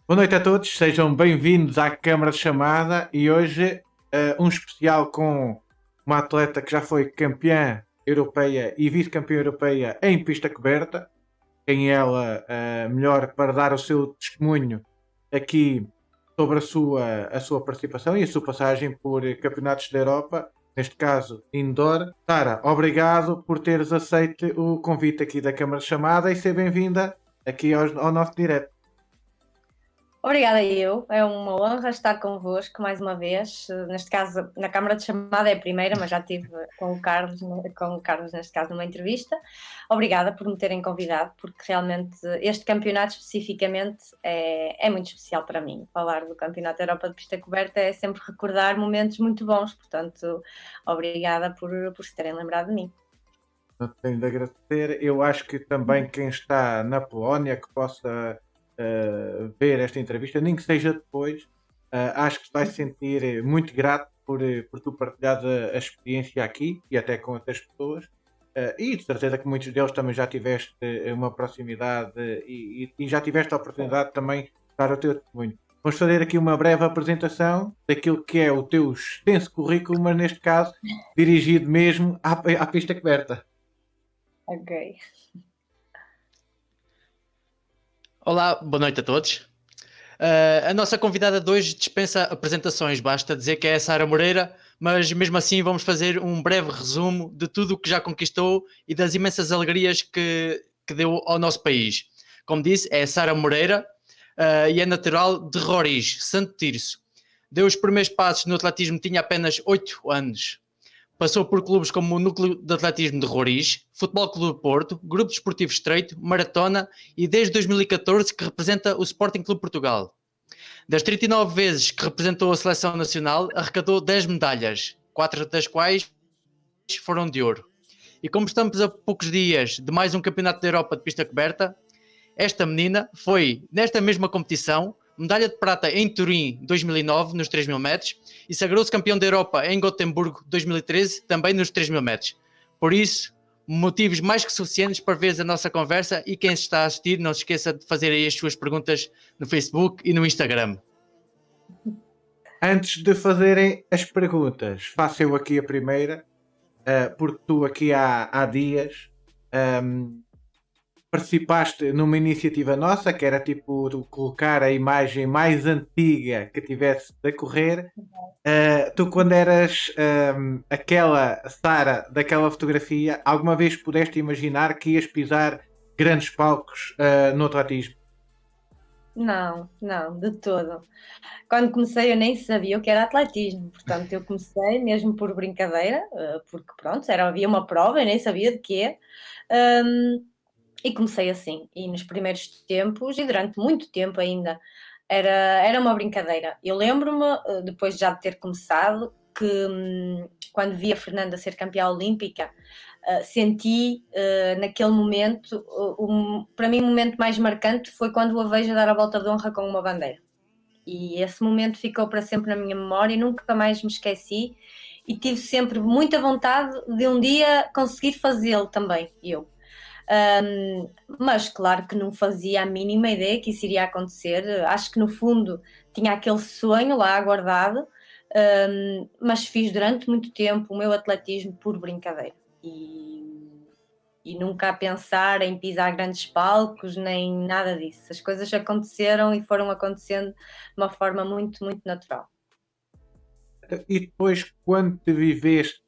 Boa noite a todos, sejam bem-vindos à Câmara de Chamada e hoje um especial com uma atleta que já foi campeã europeia e vice-campeã europeia em pista coberta. Quem ela melhor para dar o seu testemunho aqui sobre a sua participação e a sua passagem por campeonatos da Europa, neste caso indoor. Sara, obrigado por teres aceito o convite aqui da Câmara de Chamada e ser bem-vinda aqui ao nosso direto. Obrigada eu, é uma honra estar convosco mais uma vez. Neste caso, na Câmara de Chamada é a primeira, mas já estive com o Carlos, neste caso, numa entrevista. Obrigada por me terem convidado, porque realmente este campeonato especificamente é muito especial para mim. Falar do Campeonato da Europa de Pista Coberta é sempre recordar momentos muito bons, portanto, obrigada por se terem lembrado de mim. Não tenho de agradecer. Eu acho que também quem está na Polónia que possa ver esta entrevista, nem que seja depois, acho que se vai sentir muito grato por tu partilhares a experiência aqui e até com outras pessoas. E de certeza que muitos deles também já tiveste uma proximidade e já tiveste a oportunidade também de dar o teu testemunho. Vamos fazer aqui uma breve apresentação daquilo que é o teu extenso currículo, mas neste caso dirigido mesmo à pista coberta. Ok. Olá, boa noite a todos. A nossa convidada de hoje dispensa apresentações, basta dizer que é a Sara Moreira, mas mesmo assim vamos fazer um breve resumo de tudo o que já conquistou e das imensas alegrias que deu ao nosso país. Como disse, é a Sara Moreira e é natural de Roriz, Santo Tirso. Deu os primeiros passos no atletismo, tinha apenas 8 anos. Passou por clubes como o Núcleo de Atletismo de Roriz, Futebol Clube Porto, Grupo Desportivo Estreito, Maratona e desde 2014 que representa o Sporting Clube Portugal. Das 39 vezes que representou a seleção nacional, arrecadou 10 medalhas, 4 das quais foram de ouro. E como estamos a poucos dias de mais um Campeonato da Europa de pista coberta, esta menina foi, nesta mesma competição, medalha de prata em Turim 2009 nos 3.000 metros e sagrou-se campeão da Europa em Gotemburgo 2013 também nos 3.000 metros. Por isso, motivos mais que suficientes para ver a nossa conversa e quem está a assistir não se esqueça de fazer aí as suas perguntas no Facebook e no Instagram. Antes de fazerem as perguntas, faço eu aqui a primeira, porque tu aqui há dias participaste numa iniciativa nossa que era tipo de colocar a imagem mais antiga que tivesse a correr. Tu, quando eras aquela Sara daquela fotografia, alguma vez pudeste imaginar que ias pisar grandes palcos no atletismo? Não, não, de todo. Quando comecei eu nem sabia o que era atletismo, portanto eu comecei mesmo por brincadeira, porque pronto, havia uma prova, eu nem sabia de quê, e comecei assim, e nos primeiros tempos, e durante muito tempo ainda, era uma brincadeira. Eu lembro-me, depois já de ter começado, que quando vi a Fernanda ser campeã olímpica, senti naquele momento, para mim o momento mais marcante foi quando a vejo dar a volta de honra com uma bandeira. E esse momento ficou para sempre na minha memória e nunca mais me esqueci e tive sempre muita vontade de um dia conseguir fazê-lo também, eu. Mas claro que não fazia a mínima ideia que isso iria acontecer. Acho que no fundo tinha aquele sonho lá aguardado, mas fiz durante muito tempo o meu atletismo por brincadeira e nunca a pensar em pisar grandes palcos nem nada disso. As coisas aconteceram e foram acontecendo de uma forma muito, muito natural. E depois, quando te viveste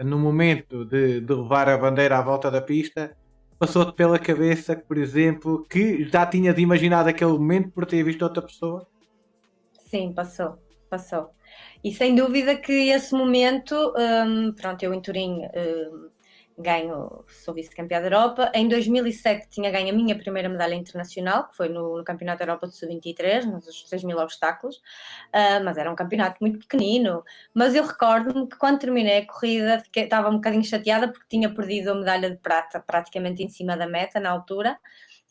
no momento de levar a bandeira à volta da pista, passou-te pela cabeça, por exemplo, que já tinhas imaginado aquele momento por ter visto outra pessoa? Sim, passou. E sem dúvida que esse momento, pronto, eu em Turim sou vice-campeã da Europa. Em 2007 tinha ganho a minha primeira medalha internacional, que foi no Campeonato da Europa de Sub-23, nos 3.000 obstáculos, mas era um campeonato muito pequenino. Mas eu recordo-me que quando terminei a corrida estava um bocadinho chateada porque tinha perdido a medalha de prata praticamente em cima da meta na altura,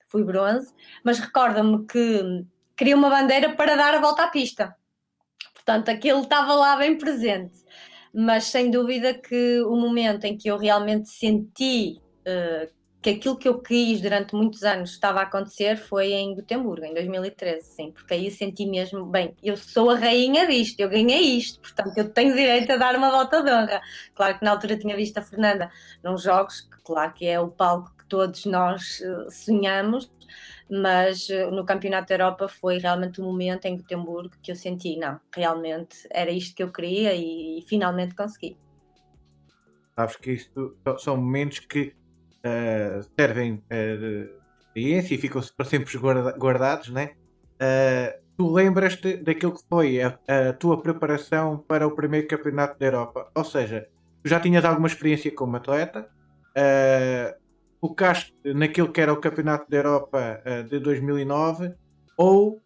fui bronze, mas recordo-me que queria uma bandeira para dar a volta à pista. Portanto, aquilo estava lá bem presente. Mas sem dúvida que o momento em que eu realmente senti que aquilo que eu quis durante muitos anos estava a acontecer foi em Gotemburgo, em 2013, sim, porque aí senti mesmo, bem, eu sou a rainha disto, eu ganhei isto, portanto eu tenho direito a dar uma volta de honra. Claro que na altura tinha visto a Fernanda nos jogos, que claro que é o palco que todos nós sonhamos, mas no Campeonato da Europa foi realmente o momento em Gotemburgo que eu senti, não, realmente era isto que eu queria e finalmente consegui. Sabes que isto são momentos que servem de experiência e ficam para sempre guardados, né? Tu lembras-te daquilo que foi a tua preparação para o primeiro campeonato da Europa? Ou seja, tu já tinhas alguma experiência como atleta, focaste naquilo que era o campeonato da Europa de 2009 ou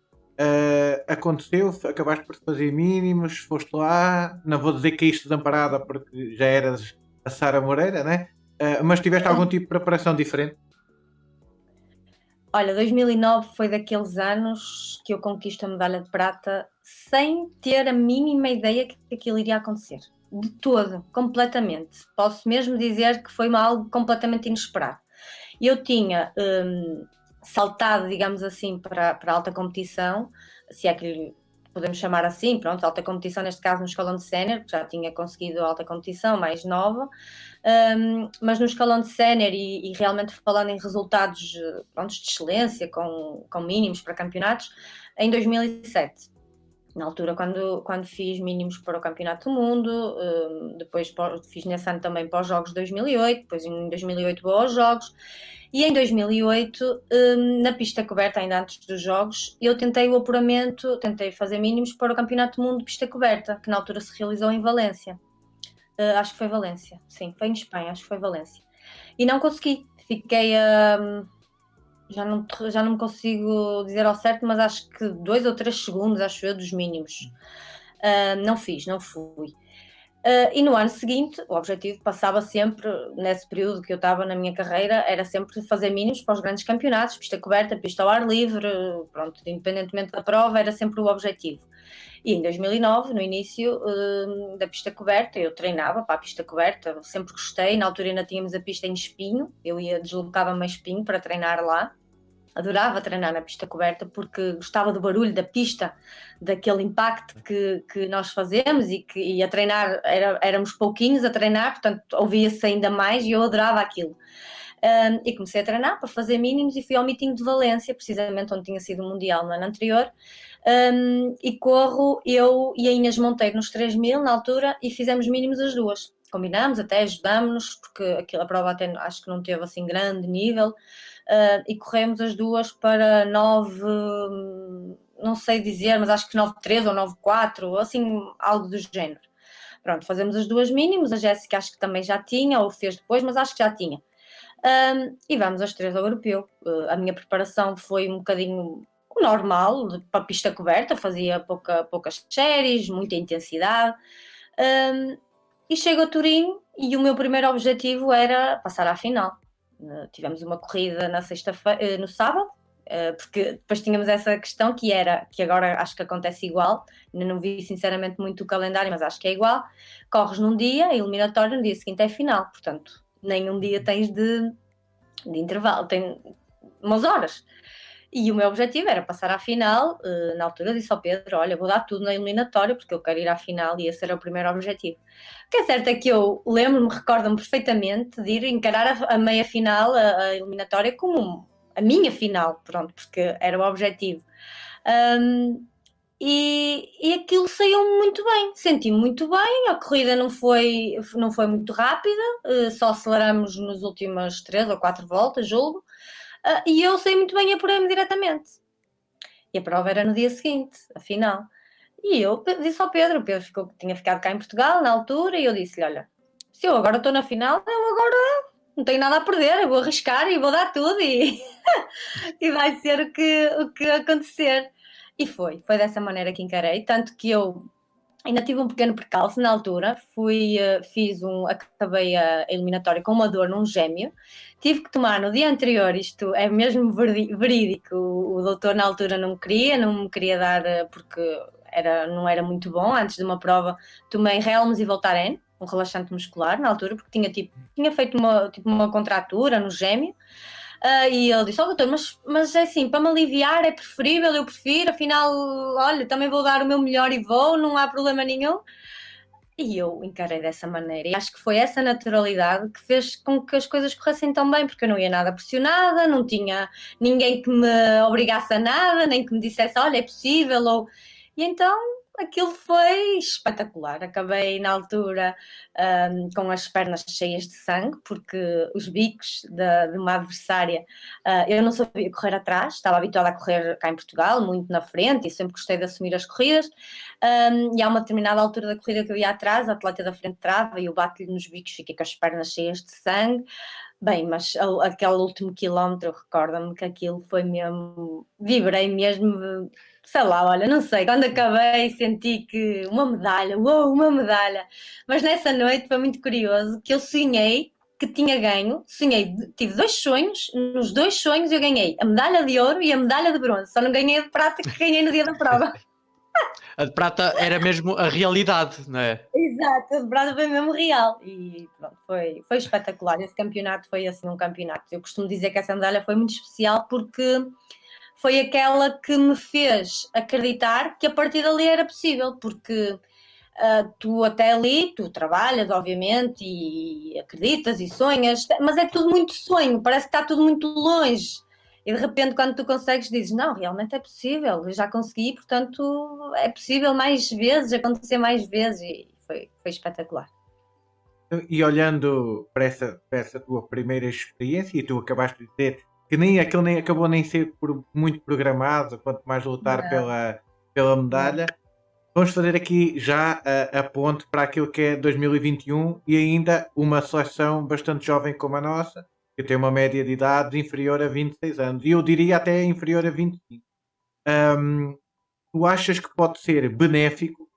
aconteceu, acabaste por fazer mínimos, foste lá, não vou dizer que caíste desamparada porque já eras a Sara Moreira, né? Mas tiveste algum tipo de preparação diferente? Olha, 2009 foi daqueles anos que eu conquisto a medalha de prata sem ter a mínima ideia que aquilo iria acontecer. De todo, completamente. Posso mesmo dizer que foi algo completamente inesperado. Eu tinha saltado, digamos assim, para a alta competição, se é que podemos chamar assim, pronto, alta competição, neste caso no escalão de sénior, que já tinha conseguido a alta competição, mais nova, mas no escalão de sénior e realmente falando em resultados pronto, de excelência, com mínimos para campeonatos, em 2007. Na altura, quando fiz mínimos para o Campeonato do Mundo, depois fiz nesse ano também para os Jogos de 2008, depois em 2008 vou aos Jogos, e em 2008, na pista coberta, ainda antes dos Jogos, eu tentei o apuramento, tentei fazer mínimos para o Campeonato do Mundo de pista coberta, que na altura se realizou em Valência. Acho que foi Valência, sim, foi em Espanha, acho que foi Valência. E não consegui, fiquei já não me consigo dizer ao certo, mas acho que 2 ou 3 segundos, acho eu, dos mínimos. Não fui. E no ano seguinte, o objetivo passava sempre, nesse período que eu estava na minha carreira, era sempre fazer mínimos para os grandes campeonatos, pista coberta, pista ao ar livre, pronto, independentemente da prova, era sempre o objetivo. E em 2009, no início da pista coberta, eu treinava para a pista coberta, sempre gostei, na altura ainda tínhamos a pista em Espinho, eu deslocava-me a Espinho para treinar lá. Adorava treinar na pista coberta porque gostava do barulho da pista, daquele impacto que nós fazemos e a treinar, éramos pouquinhos a treinar, portanto ouvia-se ainda mais e eu adorava aquilo. E comecei a treinar para fazer mínimos e fui ao meeting de Valência, precisamente onde tinha sido o Mundial no ano anterior, e corro eu e a Inês Monteiro nos 3000 na altura e fizemos mínimos as duas. Combinámos, até ajudámos-nos, porque a prova até acho que não teve assim grande nível, e corremos as duas para 9, não sei dizer, mas acho que 9,3 ou 9,4, assim, algo do género. Pronto, fazemos as duas mínimos, a Jéssica acho que também já tinha, ou fez depois, mas acho que já tinha. E vamos as 3 ao europeu. A minha preparação foi um bocadinho normal, para a pista coberta, fazia poucas séries, muita intensidade. E chego a Turim e o meu primeiro objetivo era passar à final. Tivemos uma corrida na sexta-feira, no sábado, porque depois tínhamos essa questão que agora acho que acontece igual, ainda não vi sinceramente muito o calendário, mas acho que é igual. Corres num dia, eliminatório, no dia seguinte é final, portanto, nem um dia tens de intervalo, tem umas horas. E o meu objetivo era passar à final. Na altura disse ao Pedro, olha, vou dar tudo na eliminatória porque eu quero ir à final e esse era o primeiro objetivo. O que é certo é que eu recordo-me perfeitamente de ir encarar a meia final, a eliminatória, como a minha final, pronto, porque era o objetivo. E aquilo saiu muito bem, senti-me muito bem, a corrida não foi muito rápida, só aceleramos nas últimas 3 ou 4 voltas, julgo. E eu saí muito bem e apurei-me diretamente. E a prova era no dia seguinte, afinal. E eu disse ao Pedro, o Pedro tinha ficado cá em Portugal na altura, e eu disse-lhe, olha, se eu agora estou na final, eu agora não tenho nada a perder, eu vou arriscar e vou dar tudo e, e vai ser o que acontecer. E foi dessa maneira que encarei, tanto que eu ainda tive um pequeno percalço na altura, acabei a eliminatória com uma dor num gêmeo, tive que tomar no dia anterior, isto é mesmo verídico, o doutor na altura não me queria dar, porque não era muito bom, antes de uma prova tomei Relms e Voltaren, um relaxante muscular na altura, porque tinha feito uma contratura no gêmeo. E ele disse, doutor, mas é assim, para me aliviar é preferível, eu prefiro, afinal, olha, também vou dar o meu melhor e vou, não há problema nenhum. E eu encarei dessa maneira, e acho que foi essa naturalidade que fez com que as coisas corressem tão bem, porque eu não ia nada pressionada, não tinha ninguém que me obrigasse a nada, nem que me dissesse, olha, é possível, E então aquilo foi espetacular. Acabei na altura com as pernas cheias de sangue, porque os bicos de uma adversária, eu não sabia correr atrás, estava habituada a correr cá em Portugal, muito na frente, e sempre gostei de assumir as corridas. E há uma determinada altura da corrida que eu ia atrás, a atleta da frente trava e eu bato-lhe nos bicos, fiquei com as pernas cheias de sangue. Bem, mas aquele último quilómetro, recorda-me que aquilo foi mesmo, vibrei mesmo, sei lá, olha, não sei, quando acabei senti que uma medalha, uou, uma medalha, mas nessa noite foi muito curioso que eu sonhei que tinha ganho, tive 2 sonhos, nos 2 sonhos eu ganhei a medalha de ouro e a medalha de bronze, só não ganhei a de prata que ganhei no dia da prova. A de prata era mesmo a realidade, não é? Exato, a de prata foi mesmo real e pronto, foi espetacular. Esse campeonato foi assim um campeonato. Eu costumo dizer que essa medalha foi muito especial porque foi aquela que me fez acreditar que a partir dali era possível, porque tu até ali, tu trabalhas obviamente e acreditas e sonhas, mas é tudo muito sonho, parece que está tudo muito longe. E de repente, quando tu consegues, dizes, não, realmente é possível, eu já consegui, portanto, é possível mais vezes, acontecer mais vezes, e foi espetacular. E olhando para essa tua primeira experiência, e tu acabaste de dizer que aquilo nem acabou nem ser muito programado, quanto mais lutar pela medalha, vamos fazer aqui já a ponte para aquilo que é 2021 e ainda uma seleção bastante jovem como a nossa, que tem uma média de idade inferior a 26 anos, e eu diria até inferior a 25. Tu achas que pode ser benéfico,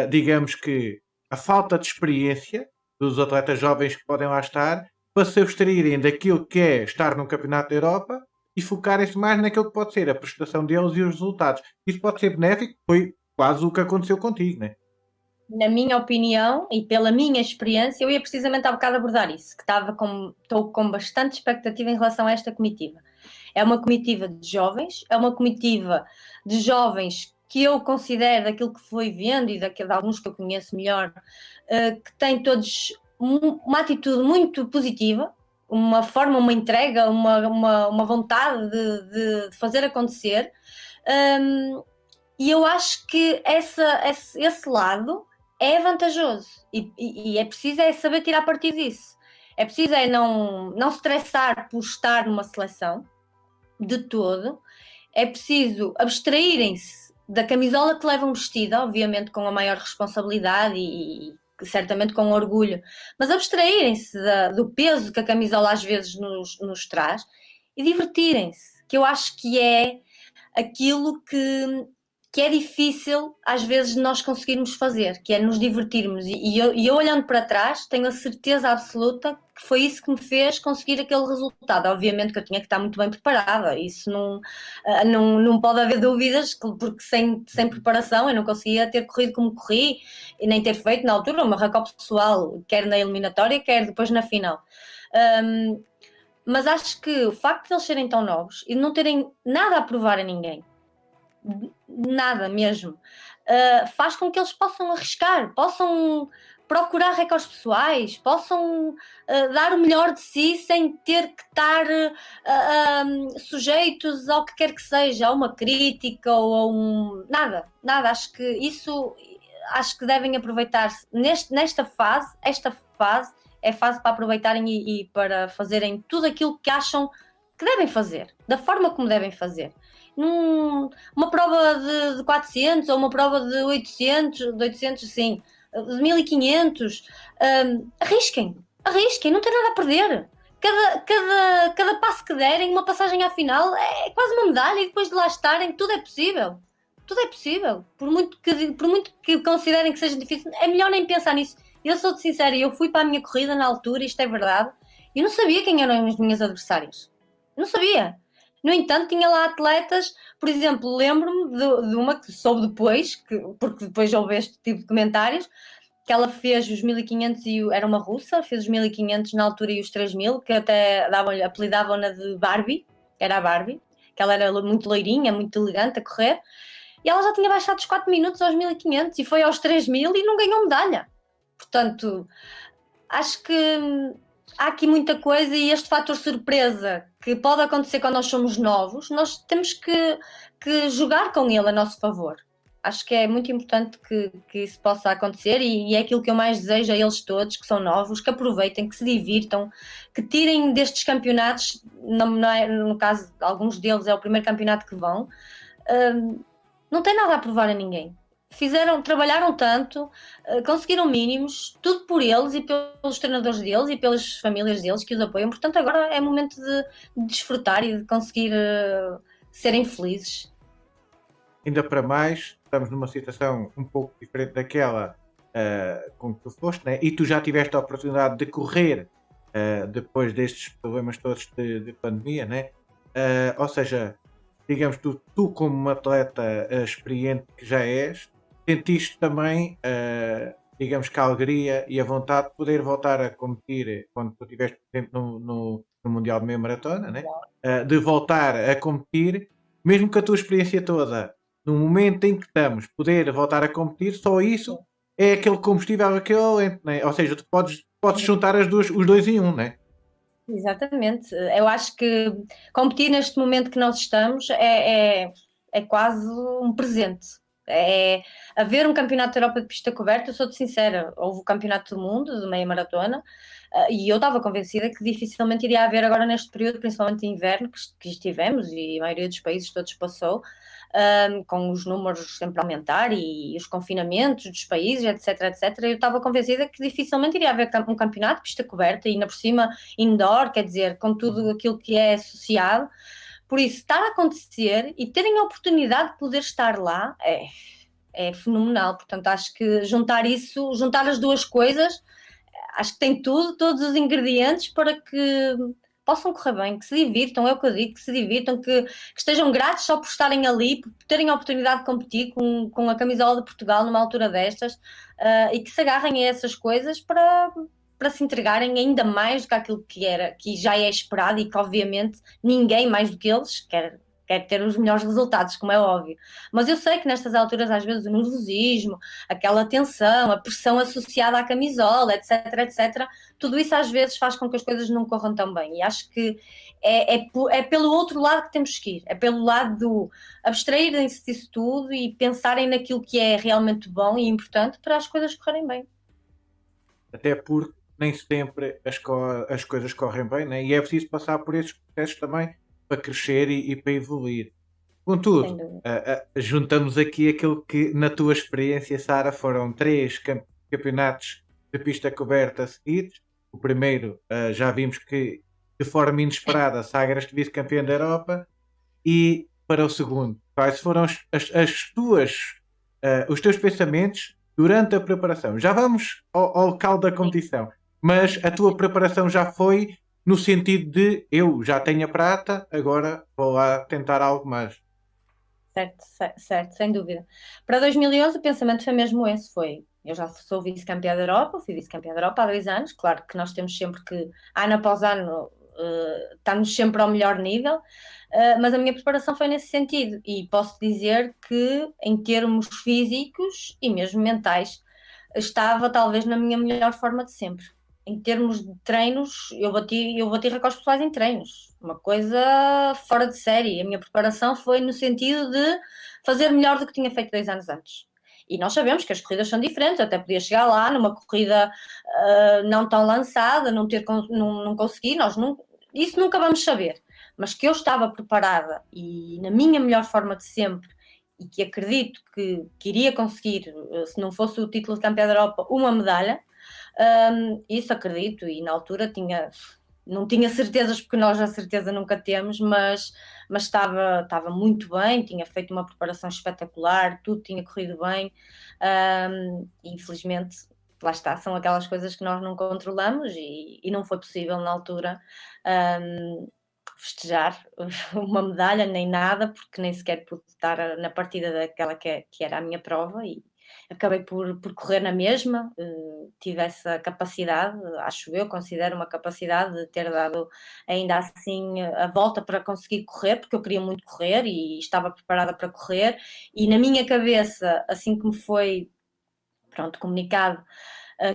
digamos que a falta de experiência dos atletas jovens que podem lá estar, para se abstraírem daquilo que é estar num campeonato da Europa e focarem-se mais naquilo que pode ser a prestação deles e os resultados? Isso pode ser benéfico? Foi quase o que aconteceu contigo, né? Na minha opinião e pela minha experiência, eu ia precisamente há bocado abordar isso, que estou com bastante expectativa em relação a esta comitiva. É uma comitiva de jovens, é uma comitiva de jovens que eu considero, daquilo que fui vendo e de alguns que eu conheço melhor, que têm todos uma atitude muito positiva, uma forma, uma entrega, uma vontade de fazer acontecer. E eu acho que esse lado é vantajoso e é preciso saber tirar partido disso. É preciso não se estressar por estar numa seleção de todo. É preciso abstraírem-se da camisola que levam vestida, obviamente com a maior responsabilidade e certamente com orgulho, mas abstraírem-se do peso que a camisola às vezes nos traz e divertirem-se, que eu acho que é aquilo que é difícil às vezes nós conseguirmos fazer, que é nos divertirmos. E eu olhando para trás tenho a certeza absoluta que foi isso que me fez conseguir aquele resultado. Obviamente que eu tinha que estar muito bem preparada, isso não pode haver dúvidas, porque sem preparação eu não conseguia ter corrido como corri e nem ter feito na altura o meu recorde pessoal, quer na eliminatória, quer depois na final. Mas acho que o facto de eles serem tão novos e não terem nada a provar a ninguém, nada mesmo, faz com que eles possam arriscar, possam procurar recordes pessoais, possam dar o melhor de si sem ter que estar sujeitos ao que quer que seja, a uma crítica ou a nada. Acho que devem aproveitar-se nesta fase. Esta fase é fase para aproveitarem e para fazerem tudo aquilo que acham que devem fazer, da forma como devem fazer. Uma prova de 400 ou uma prova de 800 sim, de 1500, arrisquem, não tem nada a perder. Cada passo que derem, uma passagem à final, é quase uma medalha, e depois de lá estarem, tudo é possível. Tudo é possível. Por muito que considerem que seja difícil, é melhor nem pensar nisso. Eu sou-te sincera, eu fui para a minha corrida na altura, isto é verdade, e não sabia quem eram os meus adversários. Não sabia. No entanto, tinha lá atletas, por exemplo, lembro-me de uma que soube depois, porque depois houve este tipo de comentários, que ela fez os 1500 era uma russa, fez os 1500 na altura e os 3000, que até apelidavam-na de Barbie, era a Barbie, que ela era muito loirinha, muito elegante a correr, e ela já tinha baixado os 4 minutos aos 1500 e foi aos 3000 e não ganhou medalha. Portanto, acho que há aqui muita coisa e este fator surpresa que pode acontecer quando nós somos novos, nós temos que jogar com ele a nosso favor. Acho que é muito importante que isso possa acontecer e é aquilo que eu mais desejo a eles todos, que são novos, que aproveitem, que se divirtam, que tirem destes campeonatos, no caso, alguns deles é o primeiro campeonato que vão, não tem nada a provar a ninguém. Trabalharam tanto, conseguiram mínimos, tudo por eles e pelos treinadores deles e pelas famílias deles que os apoiam. Portanto, agora é momento de desfrutar e de conseguir serem felizes. Ainda para mais, estamos numa situação um pouco diferente daquela com que tu foste, né? E tu já tiveste a oportunidade de correr depois destes problemas todos de pandemia, né? Ou seja, digamos, tu como uma atleta experiente que já és, sentiste também, digamos que a alegria e a vontade de poder voltar a competir quando tu estiveste presente no Mundial de Meia Maratona, né? De voltar a competir, mesmo com a tua experiência toda, no momento em que estamos, poder voltar a competir, só isso é aquele combustível equivalente, né? Ou seja, tu podes juntar os dois em um, né? Exatamente. Eu acho que competir neste momento que nós estamos é quase um presente. É haver um campeonato da Europa de pista coberta, eu sou-te sincera, houve o campeonato do mundo de meia maratona e eu estava convencida que dificilmente iria haver agora neste período, principalmente de inverno que estivemos e a maioria dos países todos passou, com os números sempre a aumentar e os confinamentos dos países, etc, etc. Eu estava convencida que dificilmente iria haver um campeonato de pista coberta e ainda por cima indoor, quer dizer, com tudo aquilo que é associado. Por isso, estar a acontecer e terem a oportunidade de poder estar lá é fenomenal. Portanto, acho que juntar as duas coisas, acho que tem todos os ingredientes para que possam correr bem, que se divirtam, é o que eu digo, que se divirtam, que estejam gratos só por estarem ali, por terem a oportunidade de competir com a camisola de Portugal numa altura destas, e que se agarrem a essas coisas para se entregarem ainda mais do que aquilo que já é esperado e que obviamente ninguém mais do que eles quer ter os melhores resultados, como é óbvio. Mas eu sei que nestas alturas, às vezes, o nervosismo, aquela tensão, a pressão associada à camisola, etc, etc, tudo isso às vezes faz com que as coisas não corram tão bem. E acho que é pelo outro lado que temos que ir. É pelo lado do abstraírem-se disso tudo e pensarem naquilo que é realmente bom e importante para as coisas correrem bem. Até porque nem sempre as coisas correm bem, né? E é preciso passar por esses processos também para crescer e para evoluir. Contudo, juntamos aqui aquilo que, na tua experiência, Sara, foram 3 campeonatos de pista coberta seguidos. O primeiro, já vimos que, de forma inesperada, sagras-te vice-campeã da Europa. E para o segundo, quais foram os teus pensamentos durante a preparação? Já vamos ao local da competição, mas a tua preparação já foi no sentido de eu já tenho a prata, agora vou lá tentar algo mais. Certo, sem dúvida. Para 2011 o pensamento foi mesmo esse, eu já sou vice-campeã da Europa, fui vice-campeã da Europa há 2 anos, claro que nós temos sempre que, ano após ano, estamos sempre ao melhor nível, mas a minha preparação foi nesse sentido e posso dizer que em termos físicos e mesmo mentais estava talvez na minha melhor forma de sempre. Em termos de treinos, eu bati recordes pessoais em treinos, uma coisa fora de série. A minha preparação foi no sentido de fazer melhor do que tinha feito 2 anos antes. E nós sabemos que as corridas são diferentes, até podia chegar lá numa corrida não tão lançada, não conseguir, isso nunca vamos saber. Mas que eu estava preparada e na minha melhor forma de sempre e que acredito que iria conseguir, se não fosse o título de campeã da Europa, uma medalha, isso acredito, e na altura não tinha certezas, porque nós a certeza nunca temos, mas estava muito bem, tinha feito uma preparação espetacular, tudo tinha corrido bem, e infelizmente, lá está, são aquelas coisas que nós não controlamos e não foi possível na altura festejar uma medalha nem nada, porque nem sequer pude estar na partida daquela que era a minha prova acabei por correr na mesma, tive essa capacidade, acho eu, considero uma capacidade de ter dado ainda assim a volta para conseguir correr, porque eu queria muito correr e estava preparada para correr, e na minha cabeça, assim que me foi, pronto, comunicado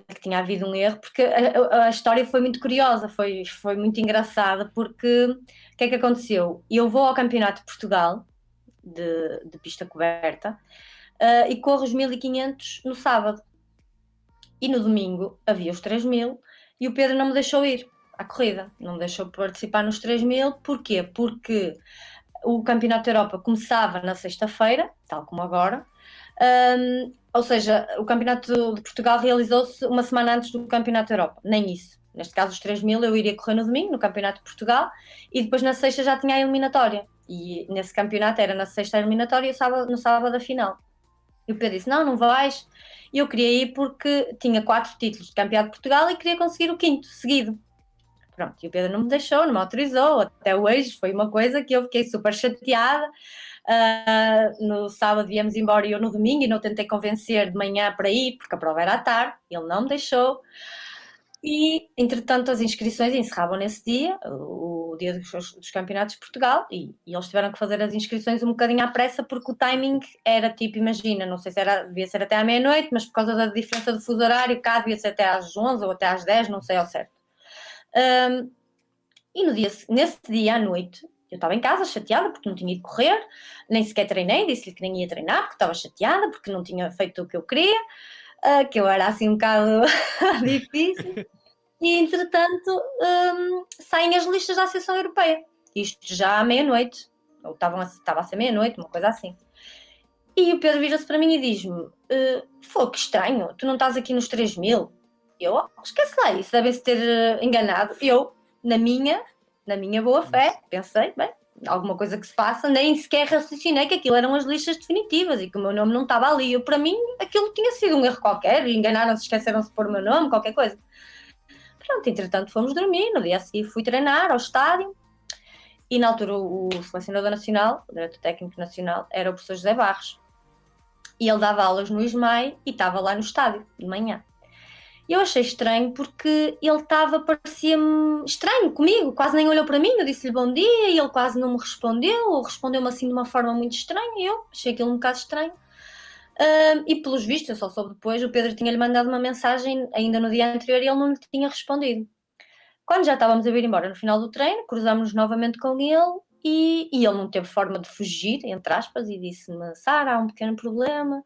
que tinha havido um erro, porque a história foi muito curiosa, foi muito engraçada, porque o que é que aconteceu? Eu vou ao Campeonato de Portugal de pista coberta e corro os 1500 no sábado. E no domingo havia os 3000 e o Pedro não me deixou ir à corrida, não me deixou participar nos 3000. Porquê? Porque o Campeonato da Europa começava na sexta-feira, tal como agora, ou seja, o Campeonato de Portugal realizou-se uma semana antes do Campeonato da Europa, nem isso. Neste caso, os 3000 eu iria correr no domingo, no Campeonato de Portugal, e depois na sexta já tinha a eliminatória. E nesse campeonato era na sexta a eliminatória e no sábado a final. E o Pedro disse, não vais. E eu queria ir porque tinha 4 títulos de campeão de Portugal e queria conseguir o 5º seguido. Pronto, e o Pedro não me deixou, não me autorizou. Até hoje foi uma coisa que eu fiquei super chateada. No sábado viemos embora e eu no domingo, e não tentei convencer de manhã para ir, porque a prova era à tarde, ele não me deixou. E, entretanto, as inscrições encerravam nesse dia, o dia dos campeonatos de Portugal, e eles tiveram que fazer as inscrições um bocadinho à pressa, porque o timing era tipo, imagina, não sei se devia ser até à meia-noite, mas por causa da diferença do fuso horário, cá devia ser até às 11 ou até às 10, não sei ao certo. E nesse dia à noite, eu estava em casa chateada porque não tinha ido correr, nem sequer treinei, disse-lhe que nem ia treinar porque estava chateada, porque não tinha feito o que eu queria, que eu era assim um bocado difícil. E entretanto saem as listas da Associação Europeia, isto já à meia-noite, ou estava a ser meia-noite, uma coisa assim. E o Pedro vira-se para mim e diz-me, que estranho, tu não estás aqui nos 3000? Eu, esquece lá, isso devem-se ter enganado. Eu, na minha boa fé, pensei, bem, alguma coisa que se passa, nem sequer raciocinei que aquilo eram as listas definitivas e que o meu nome não estava ali. Para mim, aquilo tinha sido um erro qualquer, enganaram-se, esqueceram-se de pôr o meu nome, qualquer coisa. Pronto, entretanto fomos dormir, no dia a seguir fui treinar ao estádio, e na altura o selecionador nacional, o diretor técnico nacional, era o professor José Barros, e ele dava aulas no ISMAI e estava lá no estádio, de manhã. E eu achei estranho porque ele parecia-me estranho comigo, quase nem olhou para mim, eu disse-lhe bom dia e ele quase não me respondeu, ou respondeu-me assim de uma forma muito estranha, e eu achei aquilo um bocado estranho. E pelos vistos, eu só soube depois, o Pedro tinha-lhe mandado uma mensagem ainda no dia anterior e ele não lhe tinha respondido. Quando já estávamos a vir embora no final do treino, cruzámos-nos novamente com ele e ele não teve forma de fugir, entre aspas, e disse-me, Sara, há um pequeno problema,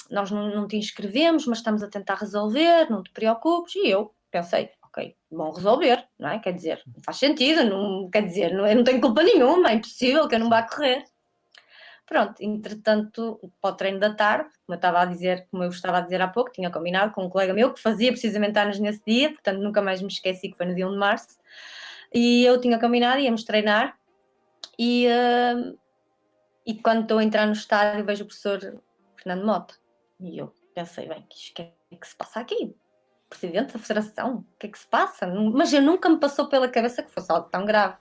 nós não te inscrevemos, mas estamos a tentar resolver, não te preocupes. E eu pensei, ok, vão resolver, não é? Quer dizer, não faz sentido, eu não tenho culpa nenhuma, é impossível que eu não vá correr. Pronto, entretanto, para o treino da tarde, como eu estava a dizer há pouco, tinha combinado com um colega meu que fazia precisamente anos nesse dia, portanto nunca mais me esqueci que foi no dia 1 de março, e eu tinha combinado, íamos treinar, e quando estou a entrar no estádio vejo o professor Fernando Mota, e eu pensei, bem, o que é que se passa aqui? Presidente da Federação, o que é que se passa? Mas eu nunca me passou pela cabeça que fosse algo tão grave.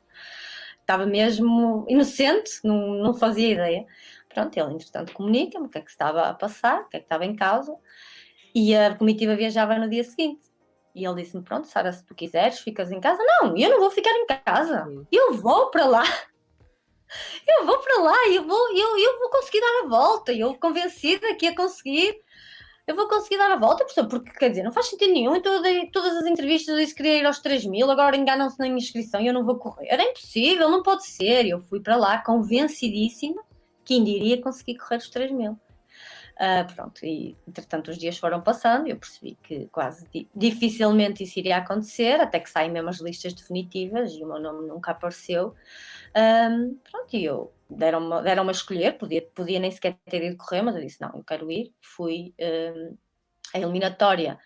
Estava mesmo inocente, não fazia ideia. Pronto, ele entretanto comunica-me o que é que estava a passar, o que é que estava em causa, e a comitiva viajava no dia seguinte. E ele disse-me, pronto, Sara, se tu quiseres, ficas em casa. Não, eu não vou ficar em casa, eu vou para lá. Eu vou para lá, eu vou conseguir dar a volta, eu convencida que ia conseguir. Eu vou conseguir dar a volta, professor, porque, quer dizer, não faz sentido nenhum. Então eu dei todas as entrevistas, eu disse que queria ir aos 3000, agora enganam-se na inscrição e eu não vou correr. Era impossível, não pode ser. Eu fui para lá convencidíssima que ainda iria conseguir correr os 3000. Pronto, e entretanto os dias foram passando e eu percebi que quase dificilmente isso iria acontecer, até que saem mesmo as listas definitivas e o meu nome nunca apareceu. Pronto, e eu deram-me a escolher, podia nem sequer ter ido correr, mas eu disse, não, eu quero ir. Fui a eliminatória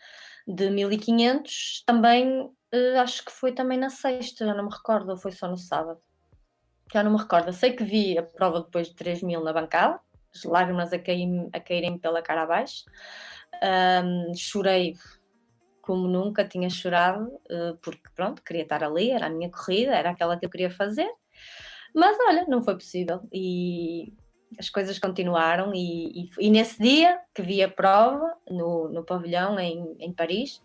de 1500, também, acho que foi também na sexta, já não me recordo, ou foi só no sábado. Já não me recordo, eu sei que vi a prova depois de 3000 na bancada, as lágrimas a caírem pela cara abaixo, chorei como nunca tinha chorado, porque pronto, queria estar ali, era a minha corrida, era aquela que eu queria fazer. Mas olha, não foi possível e as coisas continuaram e nesse dia que vi a prova no pavilhão em Paris,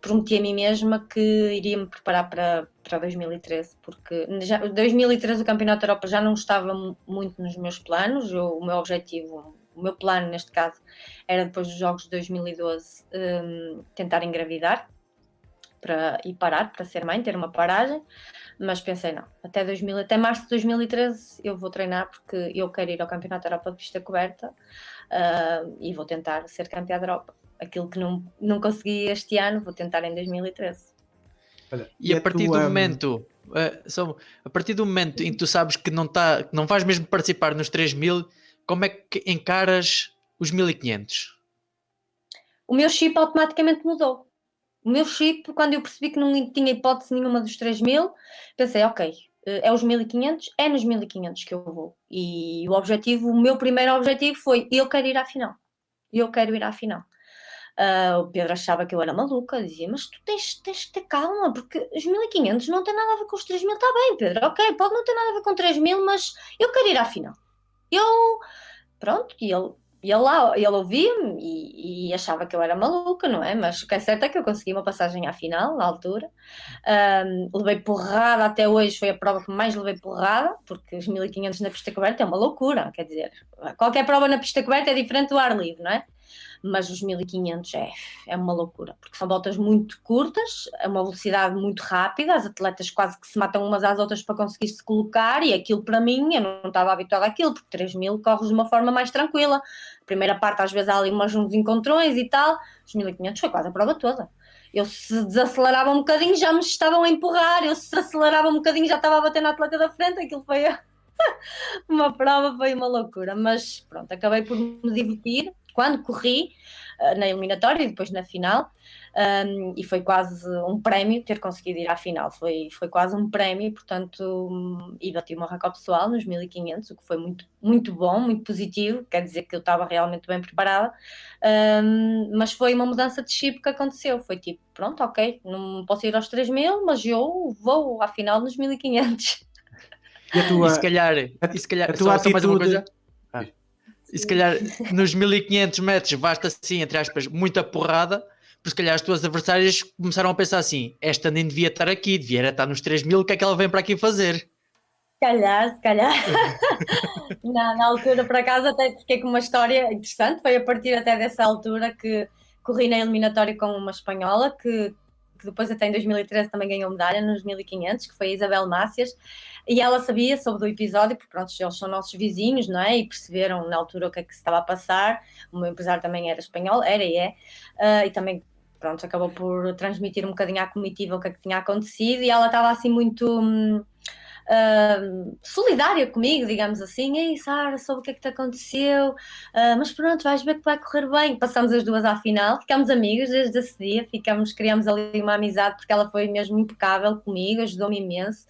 prometi a mim mesma que iria me preparar para 2013, porque já 2013 o Campeonato da Europa já não estava muito nos meus planos. O meu objetivo, o meu plano neste caso, era depois dos Jogos de 2012 tentar engravidar e parar para ser mãe, ter uma paragem, mas pensei não, até março de 2013 eu vou treinar, porque eu quero ir ao Campeonato da Europa de pista coberta e vou tentar ser campeã da Europa. Aquilo que não consegui este ano, vou tentar em 2013. Olha, E a partir do momento, a partir do momento em que tu sabes que não vais mesmo participar nos 3.000, como é que encaras os 1.500? O meu chip automaticamente mudou. O meu chip, quando eu percebi que não tinha hipótese nenhuma dos 3.000, pensei, ok, é os 1.500, é nos 1.500 que eu vou. E o meu primeiro objetivo foi, eu quero ir à final. Eu quero ir à final. O Pedro achava que eu era maluca, dizia, mas tu tens que ter calma, porque os 1.500 não tem nada a ver com os 3.000, está bem, Pedro, ok, pode não ter nada a ver com 3.000, mas eu quero ir à final. Pronto, e ele ouvia-me e achava que eu era maluca, não é? Mas o que é certo é que eu consegui uma passagem à final, na altura. Levei porrada, até hoje foi a prova que mais levei porrada, porque os 1.500 na pista coberta é uma loucura, quer dizer, qualquer prova na pista coberta é diferente do ar livre, não é? Mas os 1.500 é uma loucura, porque são voltas muito curtas, a uma velocidade muito rápida, as atletas quase que se matam umas às outras para conseguir se colocar, e aquilo para mim, eu não estava habituada àquilo, porque 3.000 corres de uma forma mais tranquila. A primeira parte às vezes há ali uns encontrões e tal, os 1.500 foi quase a prova toda. Eu se desacelerava um bocadinho já me estavam a empurrar, eu se acelerava um bocadinho já estava a bater na atleta da frente, aquilo foi uma prova, foi uma loucura, mas pronto, acabei por me divertir quando corri na eliminatória e depois na final, e foi quase um prémio ter conseguido ir à final, foi quase um prémio, portanto, e bati uma recorde pessoal nos 1.500, o que foi muito, muito bom, muito positivo, quer dizer que eu estava realmente bem preparada, mas foi uma mudança de chip que aconteceu, foi tipo, pronto, ok, não posso ir aos 3.000, mas eu vou à final nos 1.500. E a tua, E se calhar a tua só mais uma atitude. coisa. E se calhar nos 1.500 metros basta assim, entre aspas, muita porrada, porque se calhar as tuas adversárias começaram a pensar assim, esta nem devia estar aqui, devia estar nos 3.000, o que é que ela vem para aqui fazer? Se calhar. Na altura, por acaso, até fiquei com uma história interessante. Foi a partir até dessa altura que corri na eliminatória com uma espanhola que depois até em 2013 também ganhou medalha nos 1.500, que foi a Isabel Mácias, e ela sabia sobre o episódio, porque pronto, eles são nossos vizinhos, não é? E perceberam na altura o que é que se estava a passar. O meu empresário também era espanhol, era e é, e também pronto, acabou por transmitir um bocadinho à comitiva o que é que tinha acontecido, e ela estava assim muito solidária comigo, digamos assim. Ei, Sara, soube o que é que te aconteceu, mas pronto, vais ver que vai correr bem. Passamos as duas à final, ficámos amigas desde esse dia, criámos ali uma amizade, porque ela foi mesmo impecável comigo, ajudou-me imenso,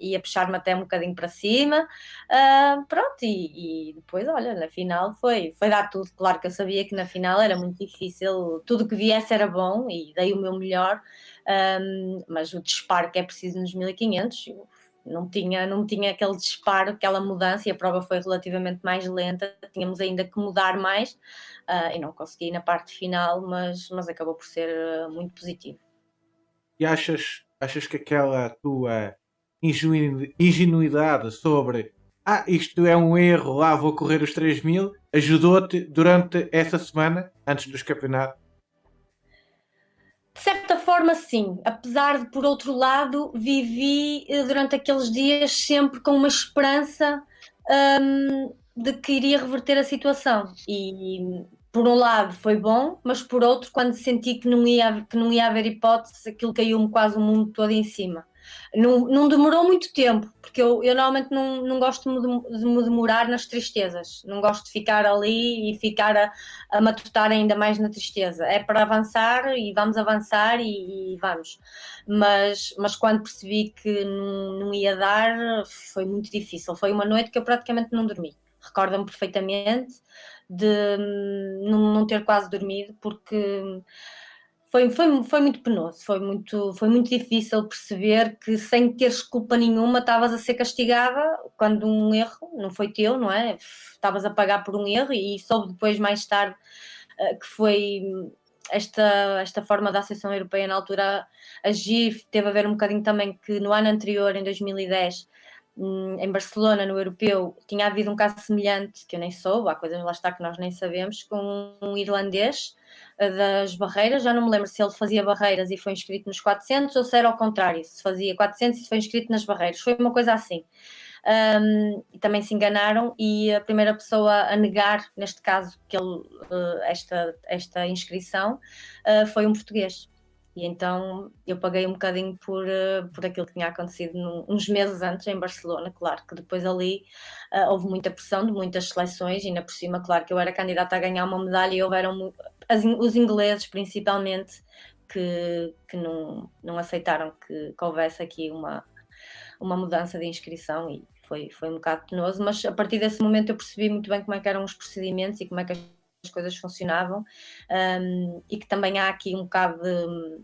e a puxar-me até um bocadinho para cima, pronto, e depois, olha, na final foi dar tudo. Claro que eu sabia que na final era muito difícil, tudo que viesse era bom e dei o meu melhor, mas o disparo que é preciso nos 1.500 não tinha aquele disparo, aquela mudança, e a prova foi relativamente mais lenta, tínhamos ainda que mudar mais, e não consegui na parte final, mas acabou por ser muito positivo. E achas que aquela tua ingenuidade sobre isto é um erro, lá vou correr os 3.000, ajudou-te durante essa semana, antes dos campeonatos? De certa forma, sim. Apesar de, por outro lado, vivi durante aqueles dias sempre com uma esperança de que iria reverter a situação. E, por um lado, foi bom, mas por outro, quando senti que não ia haver hipótese, aquilo caiu-me quase o mundo todo em cima. Não demorou muito tempo, porque eu normalmente não gosto de me demorar nas tristezas. Não gosto de ficar ali e ficar a matutar ainda mais na tristeza. É para avançar e vamos avançar e vamos. Mas quando percebi que não ia dar, foi muito difícil. Foi uma noite que eu praticamente não dormi. Recordo-me perfeitamente de não ter quase dormido, porque foi muito penoso, foi muito difícil perceber que sem teres culpa nenhuma estavas a ser castigada quando um erro não foi teu, não é? Estavas a pagar por um erro e soube depois mais tarde que foi esta forma da Associação Europeia na altura agir, teve a ver um bocadinho também que no ano anterior, em 2010, em Barcelona, no Europeu, tinha havido um caso semelhante, que eu nem soube, há coisas lá está que nós nem sabemos, com um irlandês das barreiras, já não me lembro se ele fazia barreiras e foi inscrito nos 400 ou se era ao contrário, se fazia 400 e foi inscrito nas barreiras, foi uma coisa assim. E também se enganaram e a primeira pessoa a negar, neste caso, que ele, esta inscrição foi um português. E então eu paguei um bocadinho por aquilo que tinha acontecido uns meses antes em Barcelona. Claro que depois ali houve muita pressão de muitas seleções e ainda por cima, claro que eu era candidata a ganhar uma medalha e houveram os ingleses principalmente que não aceitaram que houvesse aqui uma mudança de inscrição e foi um bocado penoso, mas a partir desse momento eu percebi muito bem como é que eram os procedimentos e como é que as coisas funcionavam, e que também há aqui um bocado de,